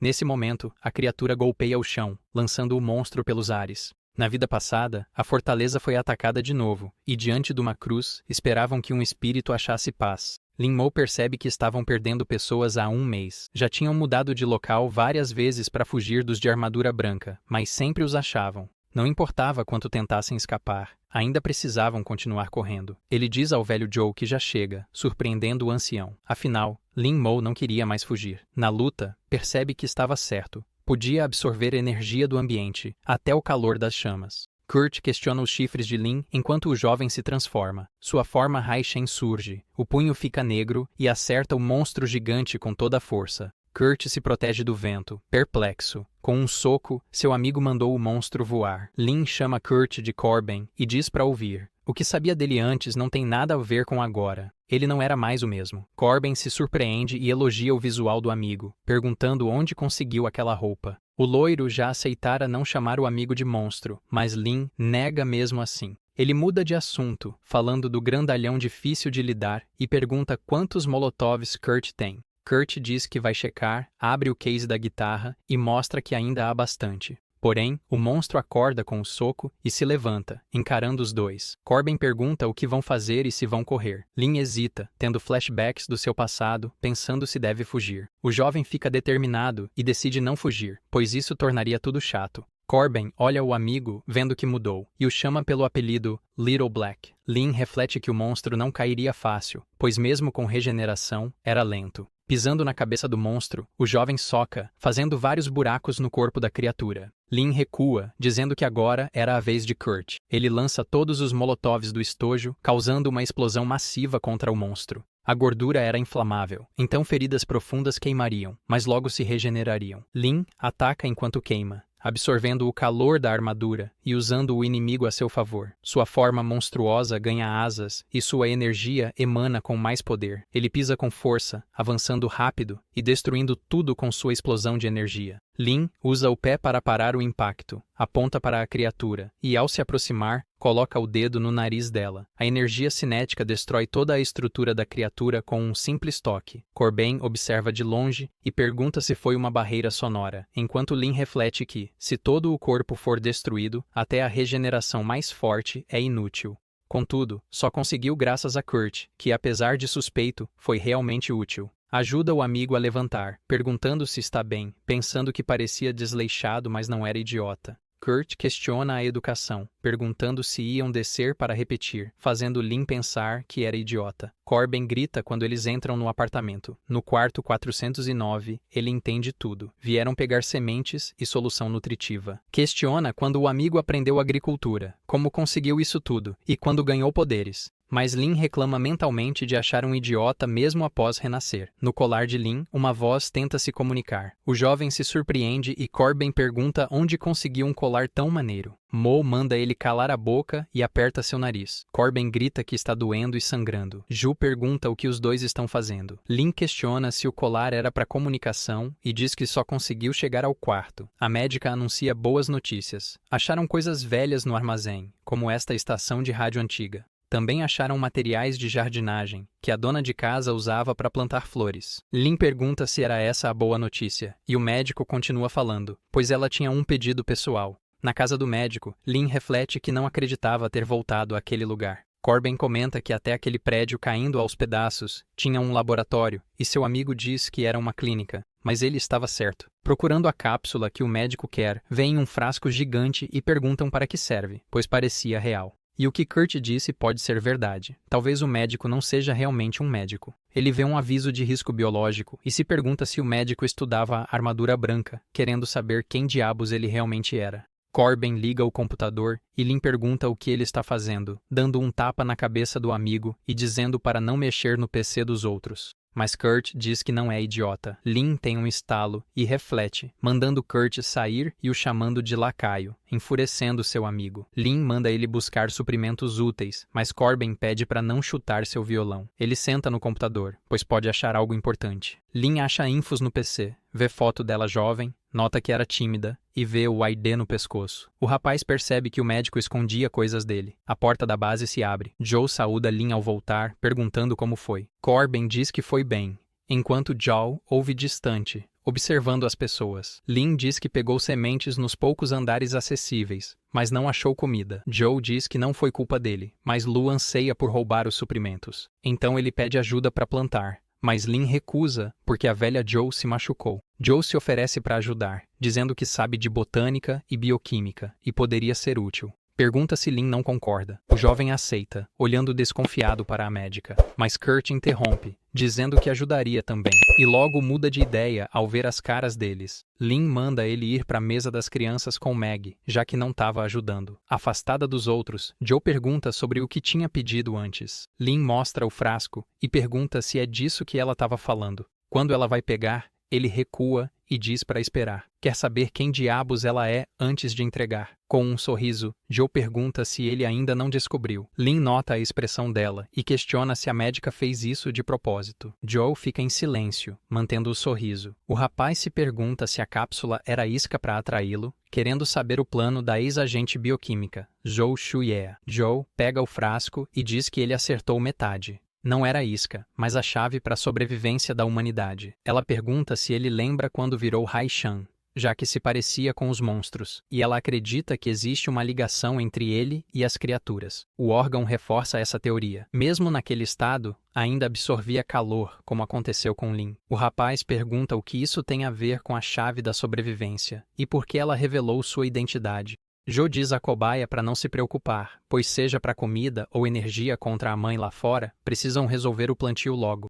Nesse momento, a criatura golpeia o chão, lançando o monstro pelos ares. Na vida passada, a fortaleza foi atacada de novo, e diante de uma cruz, esperavam que um espírito achasse paz. Lin Mo percebe que estavam perdendo pessoas há um mês. Já tinham mudado de local várias vezes para fugir dos de armadura branca, mas sempre os achavam. Não importava quanto tentassem escapar, ainda precisavam continuar correndo. Ele diz ao velho Joe que já chega, surpreendendo o ancião. Afinal, Lin Mo não queria mais fugir. Na luta, percebe que estava certo. Podia absorver energia do ambiente, até o calor das chamas. Kurt questiona os chifres de Lin enquanto o jovem se transforma. Sua forma Haishen surge, o punho fica negro e acerta o monstro gigante com toda a força. Kurt se protege do vento, perplexo. Com um soco, seu amigo mandou o monstro voar. Lin chama Kurt de Corbin e diz para ouvir. O que sabia dele antes não tem nada a ver com agora. Ele não era mais o mesmo. Corbin se surpreende e elogia o visual do amigo, perguntando onde conseguiu aquela roupa. O loiro já aceitara não chamar o amigo de monstro, mas Lin nega mesmo assim. Ele muda de assunto, falando do grandalhão difícil de lidar, e pergunta quantos molotovs Kurt tem. Kurt diz que vai checar, abre o case da guitarra e mostra que ainda há bastante. Porém, o monstro acorda com o soco e se levanta, encarando os dois. Corbin pergunta o que vão fazer e se vão correr. Lin hesita, tendo flashbacks do seu passado, pensando se deve fugir. O jovem fica determinado e decide não fugir, pois isso tornaria tudo chato. Corbin olha o amigo, vendo que mudou, e o chama pelo apelido Little Black. Lin reflete que o monstro não cairia fácil, pois mesmo com regeneração, era lento. Pisando na cabeça do monstro, o jovem soca, fazendo vários buracos no corpo da criatura. Lin recua, dizendo que agora era a vez de Kurt. Ele lança todos os molotovs do estojo, causando uma explosão massiva contra o monstro. A gordura era inflamável, então feridas profundas queimariam, mas logo se regenerariam. Lin ataca enquanto queima. absorvendo o calor da armadura e usando o inimigo a seu favor. Sua forma monstruosa ganha asas e sua energia emana com mais poder. Ele pisa com força, avançando rápido e destruindo tudo com sua explosão de energia. Lin usa o pé para parar o impacto, aponta para a criatura e, ao se aproximar, coloca o dedo no nariz dela. A energia cinética destrói toda a estrutura da criatura com um simples toque. Corben observa de longe e pergunta se foi uma barreira sonora, enquanto Lin reflete que, se todo o corpo for destruído, até a regeneração mais forte é inútil. Contudo, só conseguiu graças a Kurt, que apesar de suspeito, foi realmente útil. Ajuda o amigo a levantar, perguntando se está bem, pensando que parecia desleixado, mas não era idiota. Kurt questiona a educação, perguntando se iam descer para repetir, fazendo Lin pensar que era idiota. Corben grita quando eles entram no apartamento. No quarto 409, ele entende tudo. Vieram pegar sementes e solução nutritiva. Questiona quando o amigo aprendeu agricultura, como conseguiu isso tudo, e quando ganhou poderes. Mas Lin reclama mentalmente de achar um idiota mesmo após renascer. No colar de Lin, uma voz tenta se comunicar. O jovem se surpreende e Corben pergunta onde conseguiu um colar tão maneiro. Mo manda ele calar a boca e aperta seu nariz. Corben grita que está doendo e sangrando. Ju pergunta o que os dois estão fazendo. Lin questiona se o colar era para comunicação e diz que só conseguiu chegar ao quarto. A médica anuncia boas notícias. Acharam coisas velhas no armazém, como esta estação de rádio antiga. Também acharam materiais de jardinagem, que a dona de casa usava para plantar flores. Lin pergunta se era essa a boa notícia, e o médico continua falando, pois ela tinha um pedido pessoal. Na casa do médico, Lin reflete que não acreditava ter voltado àquele lugar. Corben comenta que até aquele prédio caindo aos pedaços tinha um laboratório, e seu amigo diz que era uma clínica, mas ele estava certo. Procurando a cápsula que o médico quer, veem um frasco gigante e perguntam para que serve, pois parecia real. E o que Kurt disse pode ser verdade. Talvez o médico não seja realmente um médico. Ele vê um aviso de risco biológico e se pergunta se o médico estudava a armadura branca, querendo saber quem diabos ele realmente era. Corben liga o computador e Lin pergunta o que ele está fazendo, dando um tapa na cabeça do amigo e dizendo para não mexer no PC dos outros. Mas Kurt diz que não é idiota. Lin tem um estalo e reflete, mandando Kurt sair e o chamando de lacaio, enfurecendo seu amigo. Lin manda ele buscar suprimentos úteis, mas Corben pede para não chutar seu violão. Ele senta no computador, pois pode achar algo importante. Lin acha infos no PC, vê foto dela jovem, nota que era tímida e vê o ID no pescoço. O rapaz percebe que o médico escondia coisas dele. A porta da base se abre. Joe saúda Lin ao voltar, perguntando como foi. Corben diz que foi bem, enquanto Joe ouve distante, observando as pessoas. Lin diz que pegou sementes nos poucos andares acessíveis, mas não achou comida. Joe diz que não foi culpa dele, mas Lu anseia por roubar os suprimentos. Então ele pede ajuda para plantar. Mas Lin recusa, porque a velha Joe se machucou. Joe se oferece para ajudar, dizendo que sabe de botânica e bioquímica e poderia ser útil. Pergunta se Lin não concorda. O jovem aceita, olhando desconfiado para a médica. Mas Kurt interrompe, dizendo que ajudaria também. E logo muda de ideia ao ver as caras deles. Lin manda ele ir para a mesa das crianças com Meg, já que não estava ajudando. Afastada dos outros, Joe pergunta sobre o que tinha pedido antes. Lin mostra o frasco e pergunta se é disso que ela estava falando. Quando ela vai pegar, ele recua e diz para esperar. Quer saber quem diabos ela é antes de entregar. Com um sorriso, Joe pergunta se ele ainda não descobriu. Lin nota a expressão dela e questiona se a médica fez isso de propósito. Joe fica em silêncio, mantendo o sorriso. O rapaz se pergunta se a cápsula era isca para atraí-lo, querendo saber o plano da ex-agente bioquímica, Zhou Shuye. Joe pega o frasco e diz que ele acertou metade. Não era isca, mas a chave para a sobrevivência da humanidade. Ela pergunta se ele lembra quando virou Hai-Shan, já que se parecia com os monstros, e ela acredita que existe uma ligação entre ele e as criaturas. O órgão reforça essa teoria. Mesmo naquele estado, ainda absorvia calor, como aconteceu com Lin. O rapaz pergunta o que isso tem a ver com a chave da sobrevivência, e por que ela revelou sua identidade. Joe diz à cobaia para não se preocupar, pois seja para comida ou energia contra a mãe lá fora, precisam resolver o plantio logo.